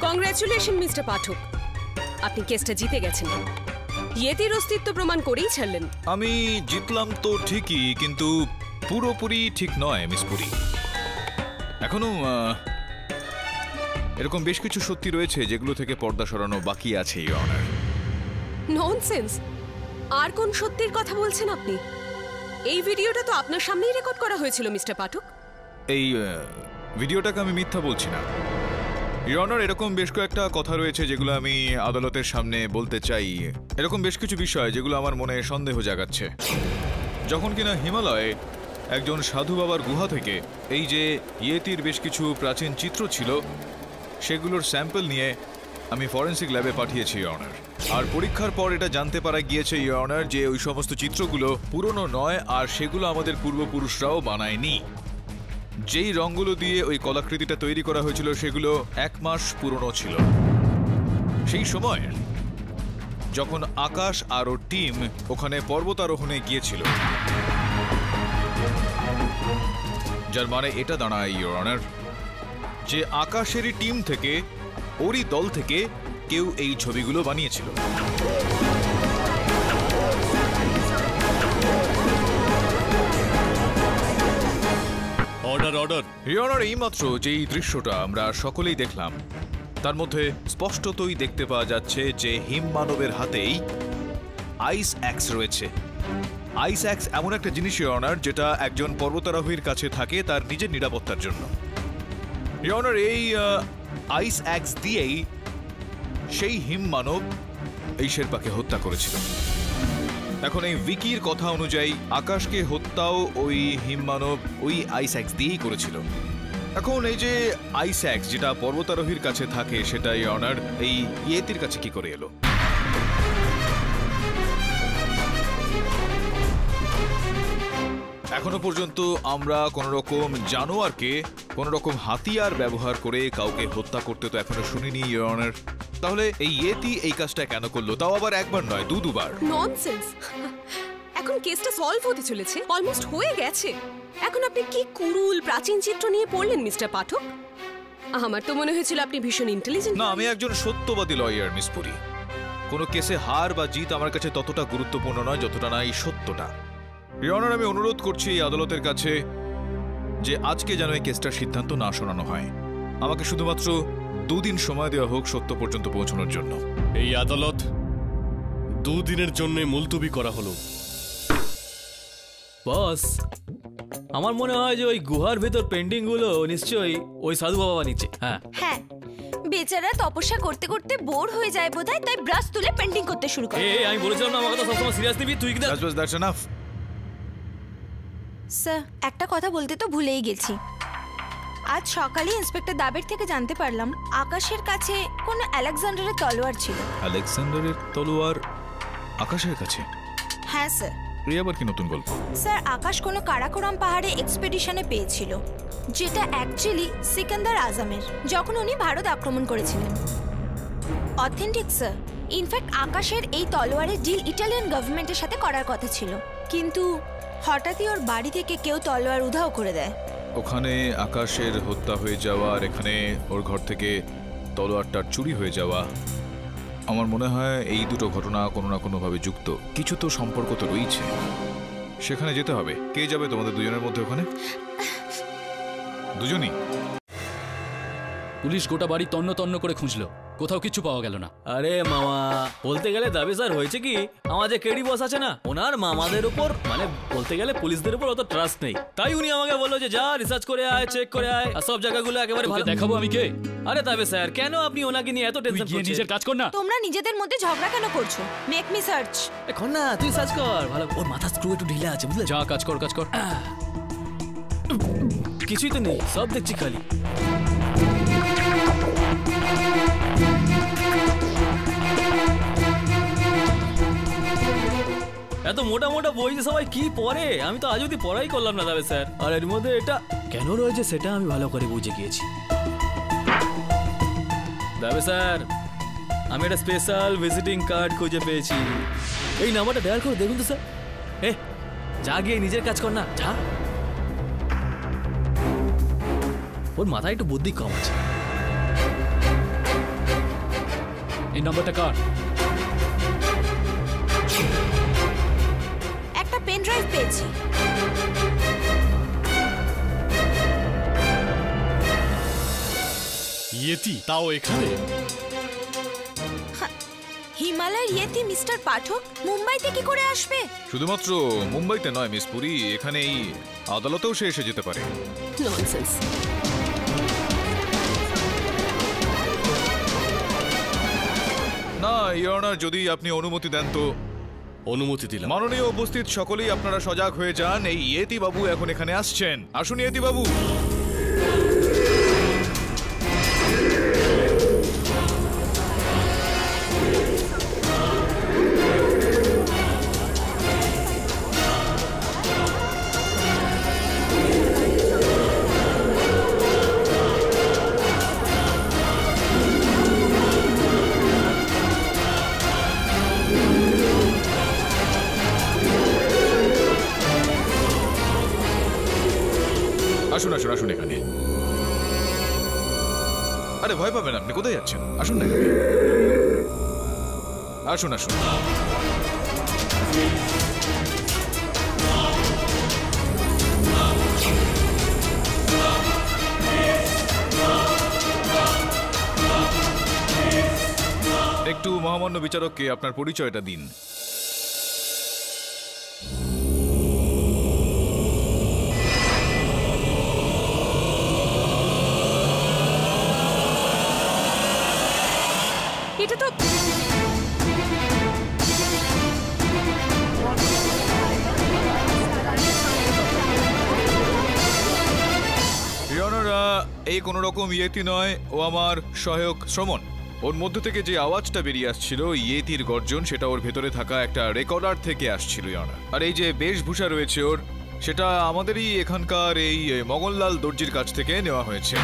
[SPEAKER 2] কংগ্রাচুলেশন মিস্টার পাঠক, আপনি কেসটা জিতে গেছেন। ইয়েতির অস্তিত্ব প্রমাণ করেই ছাড়লেন।
[SPEAKER 3] আমি জিতলাম তো ঠিকই, কিন্তু পুরোপুরি ঠিক নয় মিস পুরি। এখনো এরকম বেশ কিছু সত্যি রয়েছে যেগুলো থেকে পর্দা সরানো বাকি আছে ইওর অনার।
[SPEAKER 2] ননসেন্স! আর কোন সত্যির কথা বলছেন আপনি? এই ভিডিওটা তো আপনার সামনেই রেকর্ড করা হয়েছিল মিস্টার পাঠক।
[SPEAKER 3] এই ভিডিওটাকে আমি মিথ্যা বলছি না ইওর অনার। এরকম বেশ কয়েকটা কথা রয়েছে যেগুলো আমি আদালতের সামনে বলতে চাই। এরকম বেশ কিছু বিষয় যেগুলো আমার মনে সন্দেহ জাগাচ্ছে। যখন কিনা হিমালয়ে একজন সাধু বাবার গুহা থেকে এই যে ইয়েতির বেশ কিছু প্রাচীন চিত্র ছিল, সেগুলোর স্যাম্পল নিয়ে আমি ফরেন্সিক ল্যাবে পাঠিয়েছি ইওর অনার। আর পরীক্ষার পর এটা জানতে পারা গিয়েছে ইওর অনার যে ওই সমস্ত চিত্রগুলো পুরনো নয়, আর সেগুলো আমাদের পূর্বপুরুষরাও বানায়নি। যেই রঙগুলো দিয়ে ওই কলাকৃতিটা তৈরি করা হয়েছিল সেগুলো 1 মাস পুরনো ছিল। সেই সময় যখন আকাশ আর ওর টিম ওখানে পর্বতারোহণে গিয়েছিল, যার মানে এটা দাঁড়ায় ইওর অনার যে আকাশেরই টিম থেকে, ওরই দল থেকে কেউ এই ছবিগুলো বানিয়েছিল।
[SPEAKER 9] Order, order.
[SPEAKER 3] ইওর অনার, এইমাত্র যেই দৃশ্যটা আমরা সকলেই দেখলাম তার মধ্যে স্পষ্টতই দেখতে পাওয়া যাচ্ছে যে হিম মানবের হাতেই আইস অ্যাক্স রয়েছে। আইস অ্যাক্স এমন একটা জিনিস ইওর অনার যেটা একজন পর্বতারোহীর কাছে থাকে তার নিজের নিরাপত্তার জন্য। ইওর অনার, এই আইস অ্যাক্স দিয়েই সেই হিম মানব এই শেরপাকে হত্যা করেছিল। এখন এই উইকির কথা অনুযায়ী আকাশকে হত্যাও ওই হিম মানব ওই আইস অ্যাক্স দিয়েই করেছিল। এখন এই যে আইস অ্যাক্স যেটা পর্বতারোহীর কাছে থাকে, সেটা ইওর অনার এই ইয়েতির কাছে কি করে এলো? এখনো পর্যন্ত আমরা কোন রকম জানোয়ারকে কোন রকম হাতিয়ার ব্যবহার করে কাউকে হত্যা করতে তো এখনো শুনিনি ইওর অনার। তাহলে এই ইয়েতি এই কাজটা কেন করলো, তাও আবার একবার নয়, দুবার?
[SPEAKER 2] ননসেন্স! এখন কেসটা সলভ হতে চলেছে, অলমোস্ট হয়ে গেছে। এখন আপনি কি কুরুল প্রাচীন চিত্র নিয়ে পড়লেন মিস্টার পাঠক? আমার তো মনে হয়েছিল আপনি ভীষণ ইন্টেলিজেন্ট।
[SPEAKER 3] না, আমি একজন সত্যবাদী লয়ার মিস পুরি। কোনো কেসে হার বা জিত আমার কাছে ততটা গুরুত্বপূর্ণ নয় যতটা না এই সত্যটা। ইওর অনার, আমি অনুরোধ করছি এই আদালতের কাছে যে আজকে যেন এই কেসটার সিদ্ধান্ত না শোনানো হয়। আমাকে শুধুমাত্র 2 দিন সময় দেওয়া হোক সত্য পর্যন্ত পৌঁছানোর জন্য।
[SPEAKER 9] এই আদালত 2 দিনের জন্য মুলতবি করা হলো।
[SPEAKER 5] বস, আমার মনে হয় যে ওই গুহার ভেতর পেন্টিং গুলো নিশ্চয়ই ওই সাধু বাবা বানিয়েছে। হ্যাঁ
[SPEAKER 7] হ্যাঁ, বেচারা তপস্যা করতে করতে বোর হয়ে যায় বোধহয়, তাই ব্রাশ তুলে পেন্টিং করতে শুরু করে।
[SPEAKER 5] আমি বলেছিলাম না আমাকে তো সবসময় সিরিয়াস নিবি, তুই কি?
[SPEAKER 3] That's enough.
[SPEAKER 7] স্যার, একটা কথা বলতে তো ভুলেই গেছি। আজ সকালে ইন্সপেক্টর দাবের থেকে জানতে পারলাম আকাশের কাছে কোন আলেকজান্ডারের তলোয়ার ছিল।
[SPEAKER 3] আলেকজান্ডারের তলোয়ার আকাশের কাছে?
[SPEAKER 7] হ্যাঁ স্যার।
[SPEAKER 3] এই আবার কি নতুন গল্প?
[SPEAKER 7] স্যার, আকাশ কোনো কারাকোরাম পাহাড়ে এক্সপেডিশনে পেয়েছিল, যেটা অ্যাকচুয়ালি সিকান্দার আজমের, যখন উনি ভারত আক্রমণ করেছিলেন। Authentic sir. ইনফ্যাক্ট আকাশের এই তলোয়ারের ডিল ইটালিয়ান গভর্নমেন্টের সাথে করার কথা ছিল, কিন্তু হঠাৎই ওর বাড়ি থেকে কেউ তলোয়ার উধাও করে দেয়।
[SPEAKER 3] ওখানে আকাশের হত্যা হয়ে যাওয়া আর এখানে ওর ঘর থেকে তলোয়ারটার চুরি হয়ে যাওয়া, আমার মনে হয় এই দুটো ঘটনা কোনো না কোনোভাবে যুক্ত। কিছু তো সম্পর্ক তো রয়েছে, সেখানে যেতে হবে। কে যাবে তোমাদের দুজনের মধ্যে ওখানে? দুজনই?
[SPEAKER 1] পুলিশ গোটা বাড়ি তন্ন তন্ন করে খুঁজলো, কোথাও কিছু পাওয়া গেল না।
[SPEAKER 5] আরে মামা, বলতে গেলে দাবি স্যার হয়েছে কি, আমার যে কেডি বস আছে না, ওনার মামাদের উপর মানে বলতে গেলে পুলিশদের উপর অত ট্রাস্ট নেই। তাই উনি আমাকে বললো যে যা রিসার্চ করে আয়, চেক করে আয়, আর সব জায়গাগুলো একেবারে ভালো
[SPEAKER 1] দেখাবো আমি কে।
[SPEAKER 5] আরে তবে স্যার কেন আপনি ওনাকে নিয়ে এত টেনশন করছেন?
[SPEAKER 1] নিজের কাজ কর না।
[SPEAKER 7] তোমরা নিজেদের মধ্যে ঝগড়া কেন করছো? Make me search.
[SPEAKER 5] এখন না তুই সার্চ কর ভালো, ওর মাথা স্ক্রু একটু ঢিলা আছে বুঝলে।
[SPEAKER 1] যা কাজ কর, কাজ কর।
[SPEAKER 5] কিছুই তো নেই, সব দেখছি খালি। এত মোটা মোটা বই যে সবাই কি পড়ে, আমি তো আজ অব্দি পড়াই করলাম না তবে স্যার। আর এর মধ্যে এটা কেন রয়েছে সেটা আমি ভালো করে বুঝে গিয়েছি। তবে স্যার আমি একটা স্পেশাল ভিজিটিং কার্ড খুঁজে পেয়েছি। এই নাম্বারটা ডায়াল করে দেখুন তো স্যার। যা গিয়ে নিজের কাজ কর না, যা। ওর মাথায় একটু বুদ্ধি কম আছে।
[SPEAKER 1] এই নাম্বারটা কার?
[SPEAKER 7] একটা পেন ড্রাইভ পেয়েছি।
[SPEAKER 9] ইয়েতি তাও এখানে?
[SPEAKER 7] হিমালয়ের ইয়েতি মিস্টার পাঠক মুম্বাইতে কি করে আসবে?
[SPEAKER 3] শুধুমাত্র মুম্বাইতে নয় মিস পুরি, এখানে এই আদালতেও সে এসে যেতে পারে।
[SPEAKER 2] ননসেন্স।
[SPEAKER 3] না ইওর অনার, যদি আপনি অনুমতি দেন তো।
[SPEAKER 9] অনুমতি দিলাম।
[SPEAKER 3] মাননীয় উপস্থিত সকলেই আপনারা সজাগ হয়ে যান, এই ইয়েতি বাবু এখন এখানে আসছেন। আসুন ইয়েতি বাবু। আসুন আসুন আসুন এখানে। আরে ভয় পাবেন, আপনি কোথায় যাচ্ছেন? আসুন না এখানে, আসুন আসুন। একটু মহামান্য বিচারককে আপনার পরিচয়টা দিন।
[SPEAKER 2] এটা তো
[SPEAKER 3] এই কোনো রকম ইয়েতি নয়, ও আমার সহায়ক শ্রমণ। ওর মধ্য থেকে যে আওয়াজটা বেরিয়ে আসছিল ইয়েতির গর্জন, সেটা ওর ভেতরে থাকা একটা রেকর্ডার থেকে আসছিল ইয়নার। আর এই যে বেশভূষা রয়েছে ওর, সেটা আমাদেরই এখানকার এই মগনলাল দর্জির কাছ থেকে নেওয়া হয়েছে।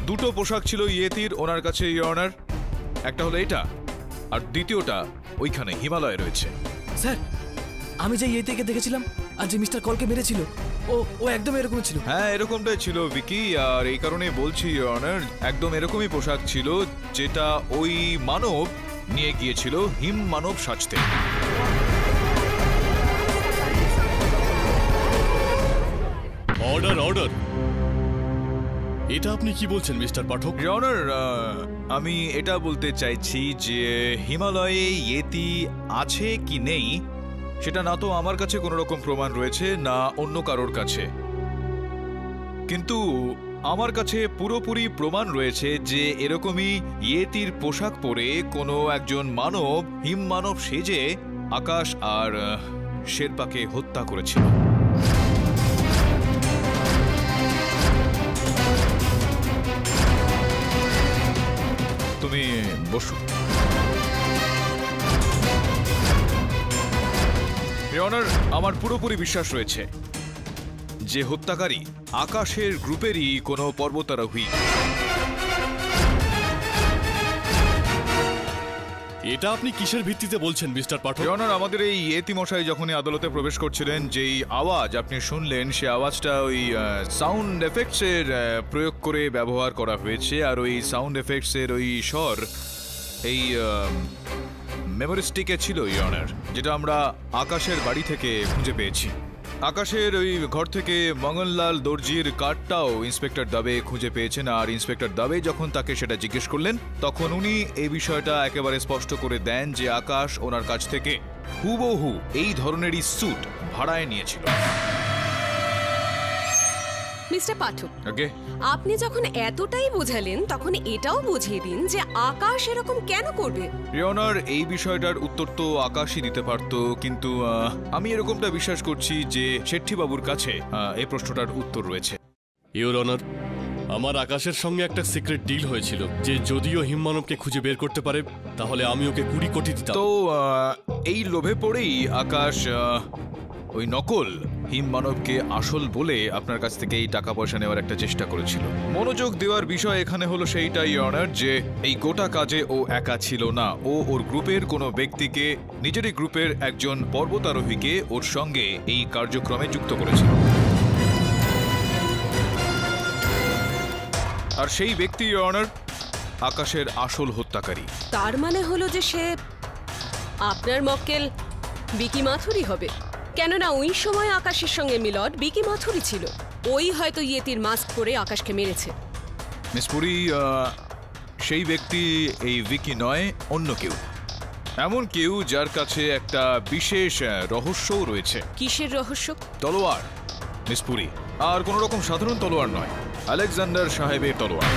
[SPEAKER 3] দুটো পোশাক ছিল ইয়েতির ওনার কাছে ইয়নার, একটা হলো এটা আর দ্বিতীয়টা ওইখানে হিমালয়ে রয়েছে।
[SPEAKER 5] স্যার আমি যে ইয়েতিকে দেখেছিলাম আর যে মিস্টার কলকে মেরেছিল, ও একদম এরকম ছিল।
[SPEAKER 3] হ্যাঁ এরকমটাই ছিল ভিকি, আর এই কারণে বলছি ইয়নার, একদম এরকমই পোশাক ছিল যেটা ওই মানব নিয়ে গিয়েছিল হিম মানব সাজতে।
[SPEAKER 9] Order order. এটা আপনি কি বলছেন মিস্টার পাঠক?
[SPEAKER 3] ইয়নার, আমি এটা বলতে চাইছি যে হিমালয়ে ইয়েতি আছে কি নেই সেটা না তো আমার কাছে কোনো রকম প্রমাণ রয়েছে না অন্য কারোর কাছে, কিন্তু আমার কাছে পুরোপুরি প্রমাণ রয়েছে যে এরকমই ইয়েতির পোশাক পরে কোনো একজন মানব হিম মানব সেজে আকাশ আর শেরপাকে হত্যা করেছিল। তুমি বসো। ইয়নার, আমার পুরোপুরি বিশ্বাস রয়েছে যে হত্যাকারী আকাশের গ্রুপেরই কোনো পর্বতারোহী।
[SPEAKER 9] এটা আপনি কিসের ভিত্তিতে বলছেন মিস্টার পাঠক?
[SPEAKER 3] ইওর অনার, আমাদের এই ইয়েতি মশাই যখনই আদালতে প্রবেশ করছিলেন, যেই আওয়াজ আপনি শুনলেন সে আওয়াজটা ওই সাউন্ড এফেক্টস এর প্রয়োগ করে ব্যবহার করা হয়েছে। আর ওই সাউন্ড এফেক্টস এর ওই স্বর এই মেমোরি স্টিকে ছিল ইওর অনার, যেটা আমরা আকাশের বাড়ি থেকে খুঁজে পেয়েছি। আকাশের ওই ঘর থেকে মঙ্গনলাল দর্জির কার্ডটাও ইন্সপেক্টর দাবে খুঁজে পেয়েছেন। আর ইন্সপেক্টর দাবে যখন তাকে সেটা জিজ্ঞেস করলেন, তখন উনি এই বিষয়টা একেবারে স্পষ্ট করে দেন যে আকাশ ওনার কাছ থেকে হুবহু এই ধরনেরই স্যুট ভাড়ায় নিয়েছিল।
[SPEAKER 2] মিস্টার পাঠক,
[SPEAKER 3] ওকে,
[SPEAKER 2] আপনি যখন এতটাই বোঝালেন তখন এটাও বুঝিয়ে দিন যে আকাশ এরকম কেন করবে।
[SPEAKER 3] ইওর অনার, এই বিষয়টার উত্তর তো আকাশই দিতে পারত, কিন্তু আমি এরকমটা বিশ্বাস করছি যে শেট্টি বাবুর কাছে এই প্রশ্নটার উত্তর রয়েছে।
[SPEAKER 9] ইওর অনার, আমার আকাশের সঙ্গে একটা সিক্রেট ডিল হয়েছিল যে যদিও হিমমানবকে খুঁজে বের করতে পারে তাহলে আমি ওকে 20 কোটি দিতাম।
[SPEAKER 3] তো এই লোভে পড়েই আকাশ ওই নকল হিমমানবকে আসল বলে আপনার কাছ থেকে এই টাকা পয়সা নেওয়ার একটা চেষ্টা করেছিল। মনোযোগ দেওয়ার বিষয় এখানে হলো সেইটাই অনার, যে এই গোটা কাজে ও একা ছিল না। ও ওর গ্রুপের কোনো ব্যক্তিকে, নিজেরই গ্রুপের একজন পর্বতারোহীকে ওর সঙ্গে এই কার্যক্রমে যুক্ত করেছিল। আর সেই ব্যক্তি অনার আকাশের আসল হত্যাকারী।
[SPEAKER 2] তার মানে হলো যে সে আপনার মক্কেল বিকি মাথুরি হবে, কেননা ওই সময় আকাশের সঙ্গে মিলট বিকি মাথুরি ছিল। ওই হয়তো ইয়েতির মাস্ক পরে আকাশকে মেরেছে।
[SPEAKER 3] মিস পুরি, সেই ব্যক্তি এই ভিকি নয়, অন্য কেউ, এমন কেউ যার কাছে একটা বিশেষ রহস্যও রয়েছে।
[SPEAKER 2] কিসের রহস্য?
[SPEAKER 3] তলোয়ার মিস পুরি, আর কোনো রকম সাধারণ তলোয়ার নয়, আলেকজান্ডার সাহেবের তলোয়ার।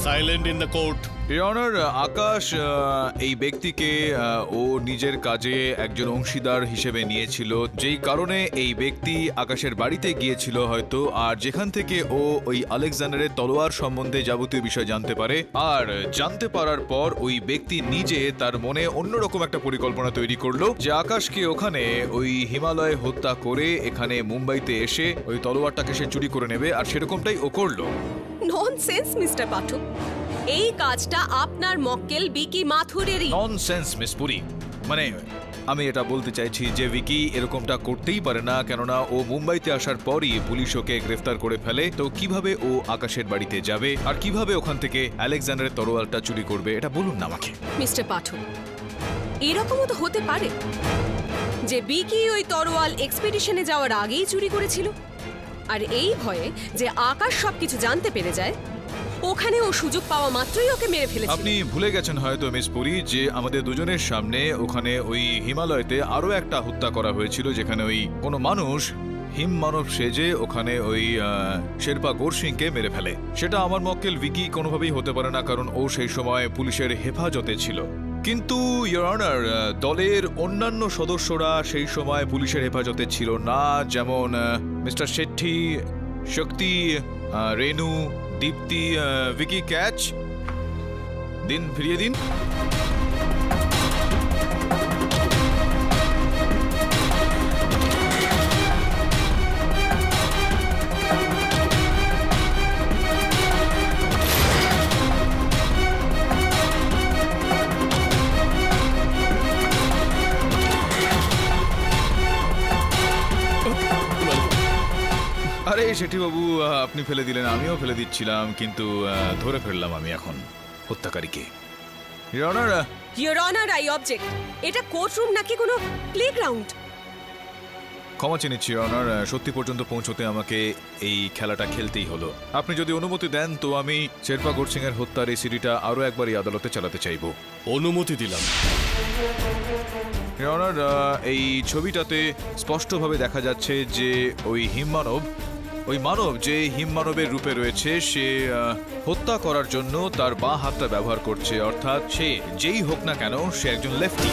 [SPEAKER 9] Silent in the court.
[SPEAKER 3] Honour, Akash এই ব্যক্তিকে ও নিজের কাজে একজন অংশীদার হিসেবে নিয়েছিল, যেই কারণে এই ব্যক্তি আকাশের বাড়িতে গিয়েছিল হয়তো, আর যেখান থেকে ও ওই আলেকজান্ডারের তলোয়ার সম্বন্ধে যাবতীয় বিষয় জানতে পারে। আর জানতে পারার পর ওই ব্যক্তি নিজে তার মনে অন্যরকম একটা পরিকল্পনা তৈরি করলো যে আকাশকে ওখানে ওই হিমালয়ে হত্যা করে এখানে মুম্বাইতে এসে ওই তলোয়ারটাকে সে চুরি করে নেবে, আর সেরকমটাই ও করলো।
[SPEAKER 2] ননসেন্স মিস্টার পাঠক, এই কাজটা আপনার মক্কেল বিকি মাথুরেরই।
[SPEAKER 3] ননসেন্স মিস পুরি, মানে আমি এটা বলতে চাইছি যে ভিকি এরকমটা করতেই পারে না, কেননা ও মুম্বাইতে আসার পরই পুলিশ ওকে গ্রেফতার করে ফেলে। তো কিভাবে ও আকাশের বাড়িতে যাবে আর কিভাবে ওখান থেকে আলেকজান্ডারের তরোয়ালটা চুরি করবে, এটা বলুন না আমাকে।
[SPEAKER 2] মিস্টার পাঠক, এরকমও তো হতে পারে যে বিকি ওই তরোয়াল এক্সপেডিশনে যাওয়ার আগেই চুরি করেছিল, আর এই ভয়ে যে আকাশ সবকিছু জানতে পেরে যায় ওখানে ও সুযোগ পাওয়া মাত্রই ওকে মেরে ফেলেছিল।
[SPEAKER 3] আপনি ভুলে গেছেন হয়তো মিস পুরি যে আমাদের দুজনের সামনে ওখানে ওই হিমালয়তে আরো একটা হত্যা করা হয়েছিল, যেখানে ওই কোনো মানুষ হিমমানব সেজে ওখানে ওই শেরপা গোরসিংকে মেরে ফেলে। সেটা আমার মক্কেল ভিকি কোনোভাবেই হতে পারে না, কারণ ও সেই সময় পুলিশের হেফাজতে ছিল। কিন্তু ইওর অনার, দলের অন্যান্য সদস্যরা সেই সময় পুলিশের হেফাজতে ছিল না, যেমন মিস্টার শেট্টি, শক্তি, রেনু, দীপ্তি, ভিকি। ক্যাচ দিন, ফিরিয়ে দিন। আরে শেঠি-বাবু, আপনি ফেলে দিলেন, আমিও ফেলে দিচ্ছিলাম, কিন্তু ধরে ফেললাম আমি এখন হত্যাকারীকে।
[SPEAKER 2] Your honour, I object. এটা কোর্টরুম নাকি কোনো প্লেগ্রাউন্ড?
[SPEAKER 3] ক্ষমা চেয়ে নিচ্ছি অনার, সত্যি পর্যন্ত পৌঁছতে আমাকে এই খেলাটা খেলতেই হলো। আপনি যদি অনুমতি দেন তো আমি শেরপা গোরসিং এর হত্যার এই সিডিটা আরো একবার এই আদালতে চালাতে চাইবো।
[SPEAKER 9] অনুমতি দিলাম।
[SPEAKER 3] অনার, এই ছবিটাতে স্পষ্টভাবে দেখা যাচ্ছে যে ওই মানব যে হিমমানবের রূপে রয়েছে, সে হত্যা করার জন্য তার বাঁ হাতটা ব্যবহার করছে, অর্থাৎ সে যেই হোক না কেন সে একজন লেফটি।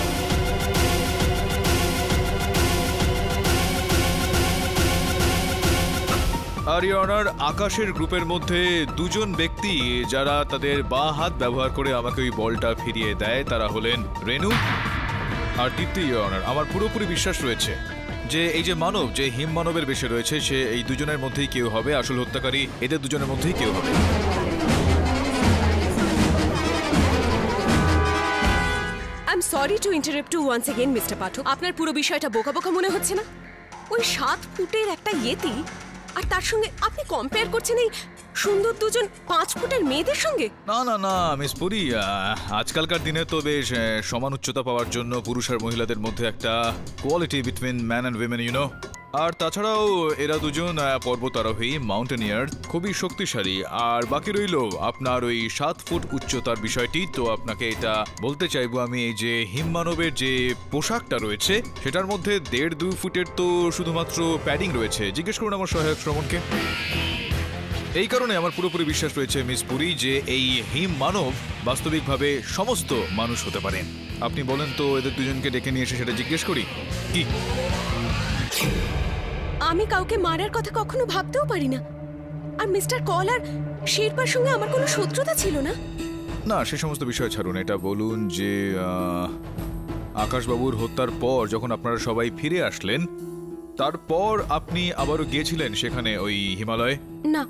[SPEAKER 3] আর অনার, আকাশের গ্রুপের মধ্যে দুজন ব্যক্তি যারা তাদের বাঁ হাত ব্যবহার করে আমাকে ওই বলটা ফিরিয়ে দেয়, তারা হলেন রেনু আর দীপ্তি। অনার, আমার পুরোপুরি বিশ্বাস রয়েছে যে এই যে মানব, যে হিম মানবের বেশে রয়েছে, সে এই দুজনের মধ্যেই কেউ হবে আসল হত্যাকারী, এদের দুজনের মধ্যেই কেউ হবে।
[SPEAKER 2] I am sorry to interrupt you once again mister Pathak. আপনার পুরো বিষয়টা বোকা বোকা মনে হচ্ছে না? ওই 7 ফুটের একটা ইয়েতি আর তার সঙ্গে আপনি কম্পেয়ার করছেন এই সুন্দর দুজন 5 ফুটের মেয়েদের সঙ্গে?
[SPEAKER 3] না না না মিস পুরি, আজকালকার দিনে তো বেশ সমান উচ্চতা পাওয়ার জন্য পুরুষ আর মহিলাদের মধ্যে একটা quality between man and women, you know. আর তাছাড়াও এরা দুজন পর্বতারোহী, মাউন্টেনিয়ার, খুবই শক্তিশালী। আর বাকি রইল আপনার ওই 7 ফুট উচ্চতার বিষয়টি। তো আপনাকে এটা বলতে চাইবো আমি, এই যে হিমমানবের যে পোশাকটা রয়েছে সেটার মধ্যে 1.5-2 ফুটের তো শুধুমাত্র প্যাডিং রয়েছে। জিজ্ঞেস করুন আমার সহায়ক শ্রমণকে। এই কারণে আমার পুরোপুরি বিশ্বাস রয়েছে মিস পুরি যে এই হিম মানব বাস্তবিকভাবে সমস্ত মানুষ হতে পারেন। আপনি বলেন তো এদের দুজনকে ডেকে নিয়ে এসে সেটা জিজ্ঞেস করি কি?
[SPEAKER 2] আমি কাউকে মারার কথা কখনো ভাবতেও পারি না। আর মিস্টার কল আর শেরপার সঙ্গে আমার কোনো শত্রুতা ছিল না।
[SPEAKER 3] না, সে সমস্ত বিষয় ছাড়ুন। এটা বলুন যে আকাশবাবুর হত্যার পর যখন আপনারা সবাই ফিরে আসলেন, তারপর আপনি আবারও গিয়েছিলেন সেখানে ওই হিমালয়ে?
[SPEAKER 2] না,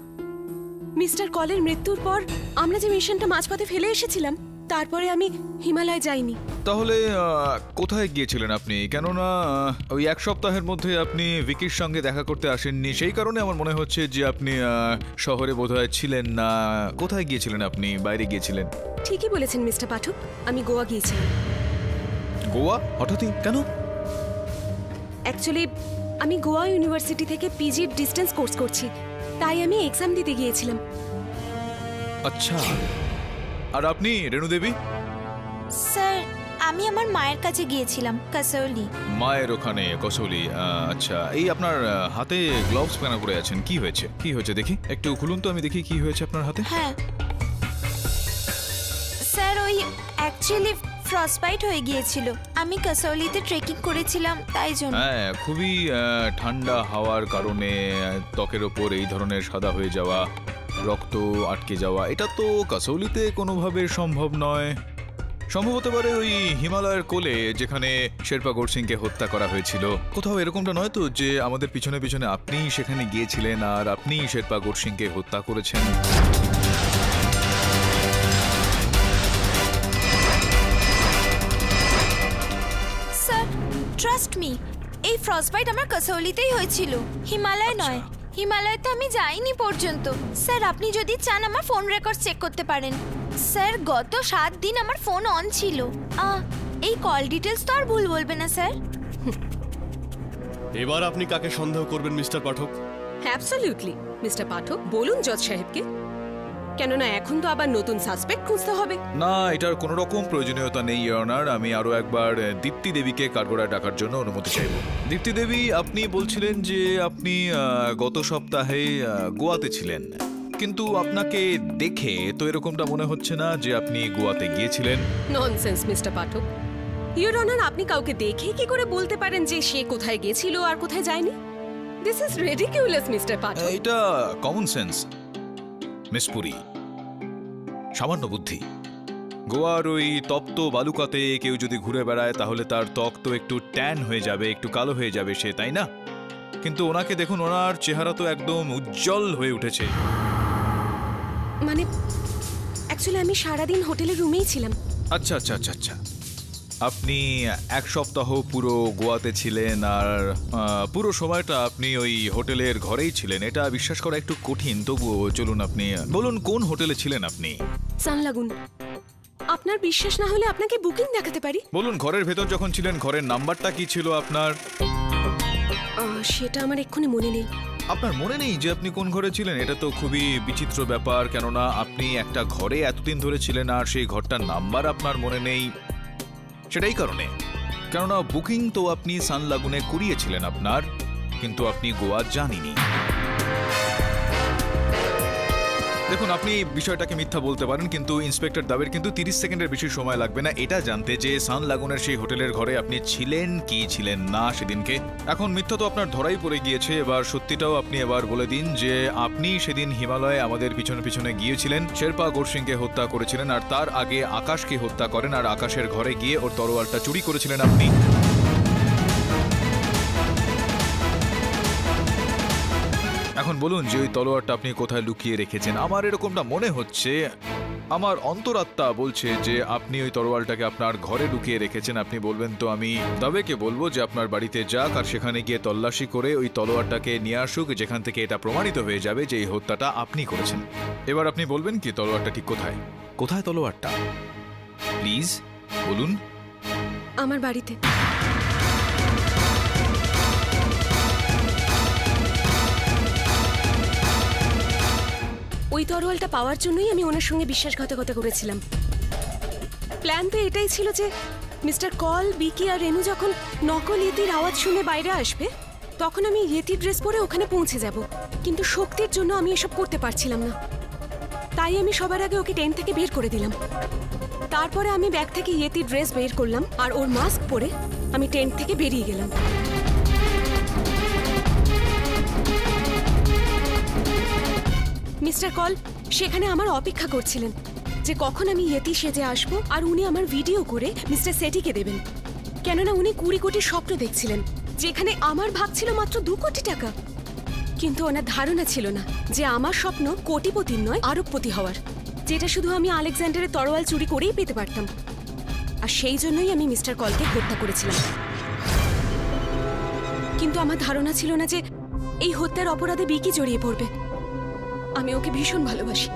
[SPEAKER 2] মিস্টার কলের মৃত্যুর পর আমরা যে মিশনটা মাঝপথে ফেলে এসেছিলাম, তারপরে আমি হিমালয় যাইনি।
[SPEAKER 3] তাহলে কোথায় গিয়েছিলেন আপনি? কেননা ওই 1 সপ্তাহের মধ্যে আপনি ভিকির সঙ্গে দেখা করতে আসেননি, সেই কারণে আমার মনে হচ্ছে যে আপনি শহরে বোধহয় ছিলেন না। কোথায় গিয়েছিলেন আপনি? বাইরে গিয়েছিলেন?
[SPEAKER 2] ঠিকই বলেছেন মিস্টার পাঠক, আমি গোয়া গিয়েছিলাম।
[SPEAKER 3] গোয়া? হঠাৎই কেন?
[SPEAKER 2] অ্যাকচুয়ালি আমি গোয়া ইউনিভার্সিটি থেকে পিজির ডিস্টেন্স কোর্স করছি, তাই আমি এক্সাম দিতে গিয়েছিলাম।
[SPEAKER 3] আচ্ছা, আর আপনি রেণু দেবী?
[SPEAKER 7] স্যার, আমি আমার মায়ের কাছে গিয়েছিলাম, কাসৌলি।
[SPEAKER 3] মায়ের ওখানে কসৌলি? আচ্ছা, এই আপনার হাতে গ্লাভস পরা পরে আছেন, কি হয়েছে? কি হয়েছে দেখি, একটু খুলুন তো, আমি দেখি কি হয়েছে আপনার হাতে।
[SPEAKER 7] হ্যাঁ স্যার, ওই অ্যাকচুয়ালি ফ্রস্টবাইট হয়ে গিয়েছিল। আমি কাসৌলিতে ট্রেকিং করেছিলাম, তাই জন্য।
[SPEAKER 3] হ্যাঁ, খুবই ঠান্ডা হাওয়ার কারণে ত্বকের ওপর এই ধরনের সাদা হয়ে যাওয়া, রক্ত আটকে যাওয়া, এটা তো কাসৌলিতে কোনোভাবে সম্ভব নয়। সম্ভব হতে পারে ওই হিমালয়ের কোলে, যেখানে শেরপা গোরসিংকে হত্যা করা হয়েছিল। কোথাও এরকমটা নয় তো যে আমাদের পিছনে পিছনে আপনি সেখানে গিয়েছিলেন আর আপনি শেরপা গোরসিংকে হত্যা করেছেন?
[SPEAKER 7] স্যার, ট্রাস্ট মি, এই ফ্রস্টবাইট আমার কাসৌলিতেই হয়েছিল, হিমালয় নয়। হিমালয় তো আমি যাইনি পর্যন্ত। স্যার, আপনি যদি চান আমার ফোন রেকর্ড চেক করতে পারেন। স্যার, গত 7 দিন আমার ফোন অন ছিল। এই কল ডিটেলস তো আর ভুল বলবে না স্যার।
[SPEAKER 9] এবার আপনি কাকে সন্দেহ করবেন মিস্টার পাঠক?
[SPEAKER 2] অ্যাবসলিউটলি মিস্টার পাঠক, বলুন জজ সাহেবকে। কেননা এখন তো আবার নতুন সাসপেক্ট খুঁজতে হবে।
[SPEAKER 3] না, এটার কোনো রকম প্রয়োজনীয়তা নেই ইওর অনার। আমি আরো একবার দীপ্তি দেবীকে কাঠগড়ায় ডাকার জন্য অনুমতি চাইব। দীপ্তি দেবী, আপনি বলছিলেন যে আপনি গত সপ্তাহে গোয়াতে ছিলেন, কিন্তু আপনাকে দেখে তো এরকমটা মনে হচ্ছে না যে আপনি গোয়াতে গিয়েছিলেন।
[SPEAKER 2] Nonsense mister Pathak. Your honour, আপনি কাউকে দেখে কি করে বলতে পারেন যে সে কোথায় গিয়েছিল আর কোথায় যায়নি? দিস ইজ রিডিকুলাস মিস্টার পাঠক।
[SPEAKER 3] এটা কমন সেন্স মিস পুরি, সামান্য বুদ্ধি। গোয়ার ওই তপ্ত বালুকাতে কেউ যদি ঘুরে বেড়ায় তাহলে তার ত্বক তো একটু ট্যান হয়ে যাবে, একটু কালো হয়ে যাবে সে, তাই না? কিন্তু ওনাকে দেখুন, ওনার চেহারা তো একদম উজ্জ্বল হয়ে উঠেছে।
[SPEAKER 2] মানে অ্যাকচুয়ালি আমি সারাদিন হোটেলের রুমেই ছিলাম।
[SPEAKER 3] আচ্ছা আচ্ছা আচ্ছা আচ্ছা, আপনি 1 সপ্তাহ পুরো গোয়াতে ছিলেন আর পুরো সময়টা আপনি ওই হোটেলের ঘরেই ছিলেন। এটা বিশ্বাস করা একটু কঠিন, তবুও চলুন আপনি বলুন কোন হোটেলে ছিলেন আপনি?
[SPEAKER 2] সানলাগুন। আপনার বিশ্বাস না হলে আপনাকে বুকিং দেখাতে পারি।
[SPEAKER 3] বলুন, ঘরের ভেতর যখন ছিলেন ঘরের নাম্বারটা কি ছিল আপনার?
[SPEAKER 2] সেটা আমার এক্ষুনি মনে নেই।
[SPEAKER 3] আপনার মনে নেই যে আপনি কোন ঘরে ছিলেন? এটা তো খুবই বিচিত্র ব্যাপার, কেননা আপনি একটা ঘরে এতদিন ধরে ছিলেন আর সেই ঘরটার নাম্বার আপনার মনে নেই। সেটাই কারণে, কেননা বুকিং তো আপনি সানলাগুনে করিয়েছিলেন আপনার, কিন্তু আপনি গোয়া জানেননি। দেখুন, আপনি বিষয়টাকে মিথ্যা বলতে পারেন, কিন্তু ইন্সপেক্টর দাবের কিন্তু 30 সেকেন্ডের বেশি সময় লাগবে না এটা জানতে যে সানলাগুনের সেই হোটেলের ঘরে আপনি ছিলেন কি ছিলেন না সেদিনকে। এখন মিথ্যা তো আপনার ধরাই পড়ে গিয়েছে, এবার সত্যিটাও আপনি এবার বলে দিন যে আপনি সেদিন হিমালয়ে আমাদের পিছনে পিছনে গিয়েছিলেন, শেরপা গোরসিংকে হত্যা করেছিলেন আর তার আগে আকাশকে হত্যা করেন আর আকাশের ঘরে গিয়ে ওর তরোয়ালটা চুরি করেছিলেন আপনি। এখন বলুন যে ওই তলোয়ারটা আপনি কোথায় লুকিয়ে রেখেছেন। আমার এরকমটা মনে হচ্ছে, আমার অন্তরাত্মা বলছে যে আপনি ওই তলোয়ারটাকে আপনার ঘরে লুকিয়ে রেখেছেন। আপনি বলবেন তো আমি তবেকে বলবো যে আপনার বাড়িতে যাক আর সেখানে গিয়ে তল্লাশি করে ওই তলোয়ারটাকে নিয়ে আসুক, যেখান থেকে এটা প্রমাণিত হয়ে যাবে যে এই হত্যাটা আপনি করেছেন। এবার আপনি বলবেন কি তলোয়ারটা ঠিক কোথায়? কোথায় তলোয়ারটা? প্লিজ বলুন।
[SPEAKER 2] আমার বাড়িতে। ওই তরোয়ালটা পাওয়ার জন্যই আমি ওনার সঙ্গে বিশ্বাসঘাতকতা করেছিলাম। প্ল্যান তো এটাই ছিল যে মিস্টার কল, বিকি আর রেনু যখন নকল ইয়েতির আওয়াজ শুনে বাইরে আসবে তখন আমি ইয়েতির ড্রেস পরে ওখানে পৌঁছে যাব। কিন্তু শক্তির জন্য আমি এসব করতে পারছিলাম না, তাই আমি সবার আগে ওকে টেন্ট থেকে বের করে দিলাম। তারপরে আমি ব্যাগ থেকে ইয়েতির ড্রেস বের করলাম আর ওর মাস্ক পরে আমি টেন্ট থেকে বেরিয়ে গেলাম। মিস্টার কল সেখানে আমার অপেক্ষা করছিলেন যে কখন আমি ইয়েতি সেজে আসবো আর উনি আমার ভিডিও করে মিস্টার সেটিকে দেবেন। কেননা উনি 20 কোটির স্বপ্ন দেখছিলেন, যেখানে আমার ভাগ ছিল মাত্র 2 কোটি টাকা। কিন্তু ওনার ধারণা ছিল না যে আমার স্বপ্ন কোটিপতির নয় আরবপতি হওয়ার, যেটা শুধু আমি আলেকজান্ডারের তরোয়াল চুরি করেই পেতে পারতাম। আর সেই জন্যই আমি মিস্টার কলকে হত্যা করেছিলাম। কিন্তু আমার ধারণা ছিল না যে এই হত্যার অপরাধে বিকি জড়িয়ে পড়বে। আমি ওকে ভীষণ ভালোবাসি,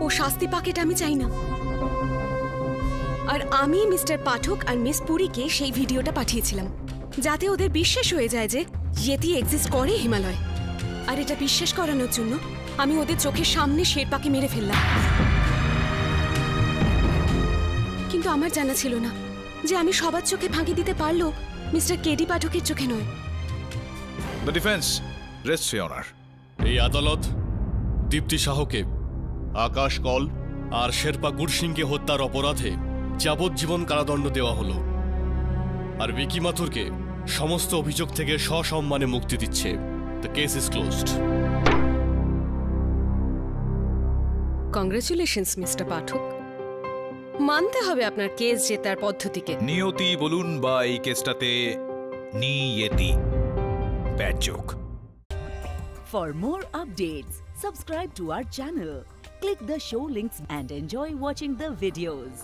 [SPEAKER 2] ও শাস্তি পাক এটা আমি চাই না। আর আমি মিস্টার পাঠক আর মিস পুরীকে সেই ভিডিওটা পাঠিয়েছিলাম যাতে ওদের বিশ্বাস হয়ে যায় যে ইয়েতি এক্সিস্ট করে হিমালয়। আর এটা বিশ্বাস করানোর জন্য আমি ওদের চোখের সামনে শেরপাকে মেরে ফেললাম। কিন্তু আমার জানা ছিল না যে আমি সবার চোখে ফাঁকি দিতে পারলেও মিস্টার কেডি পাঠকের চোখে নয়।
[SPEAKER 3] The defence রেস্টস your honour.
[SPEAKER 9] এই আদালত দীপ্তি শাহকে, আকাশ কল আর শেরপা গুরসিংকে হত্যার অপরাধে যাবজ্জীবন কারাদণ্ড দেওয়া হলো। আর বিকি মাথুরকে সমস্ত অভিযোগ থেকে সসম্মানে মুক্তি দিচ্ছে। The case is closed.
[SPEAKER 2] Congratulations mister Pathak, মানতে হবে আপনার কেস জেতার পদ্ধতিকে।
[SPEAKER 3] নিয়তি বলুন বা এই কেসটাতে নিয়তি bad joke.
[SPEAKER 10] For more updates, subscribe to our channel, click the show links and enjoy watching the videos.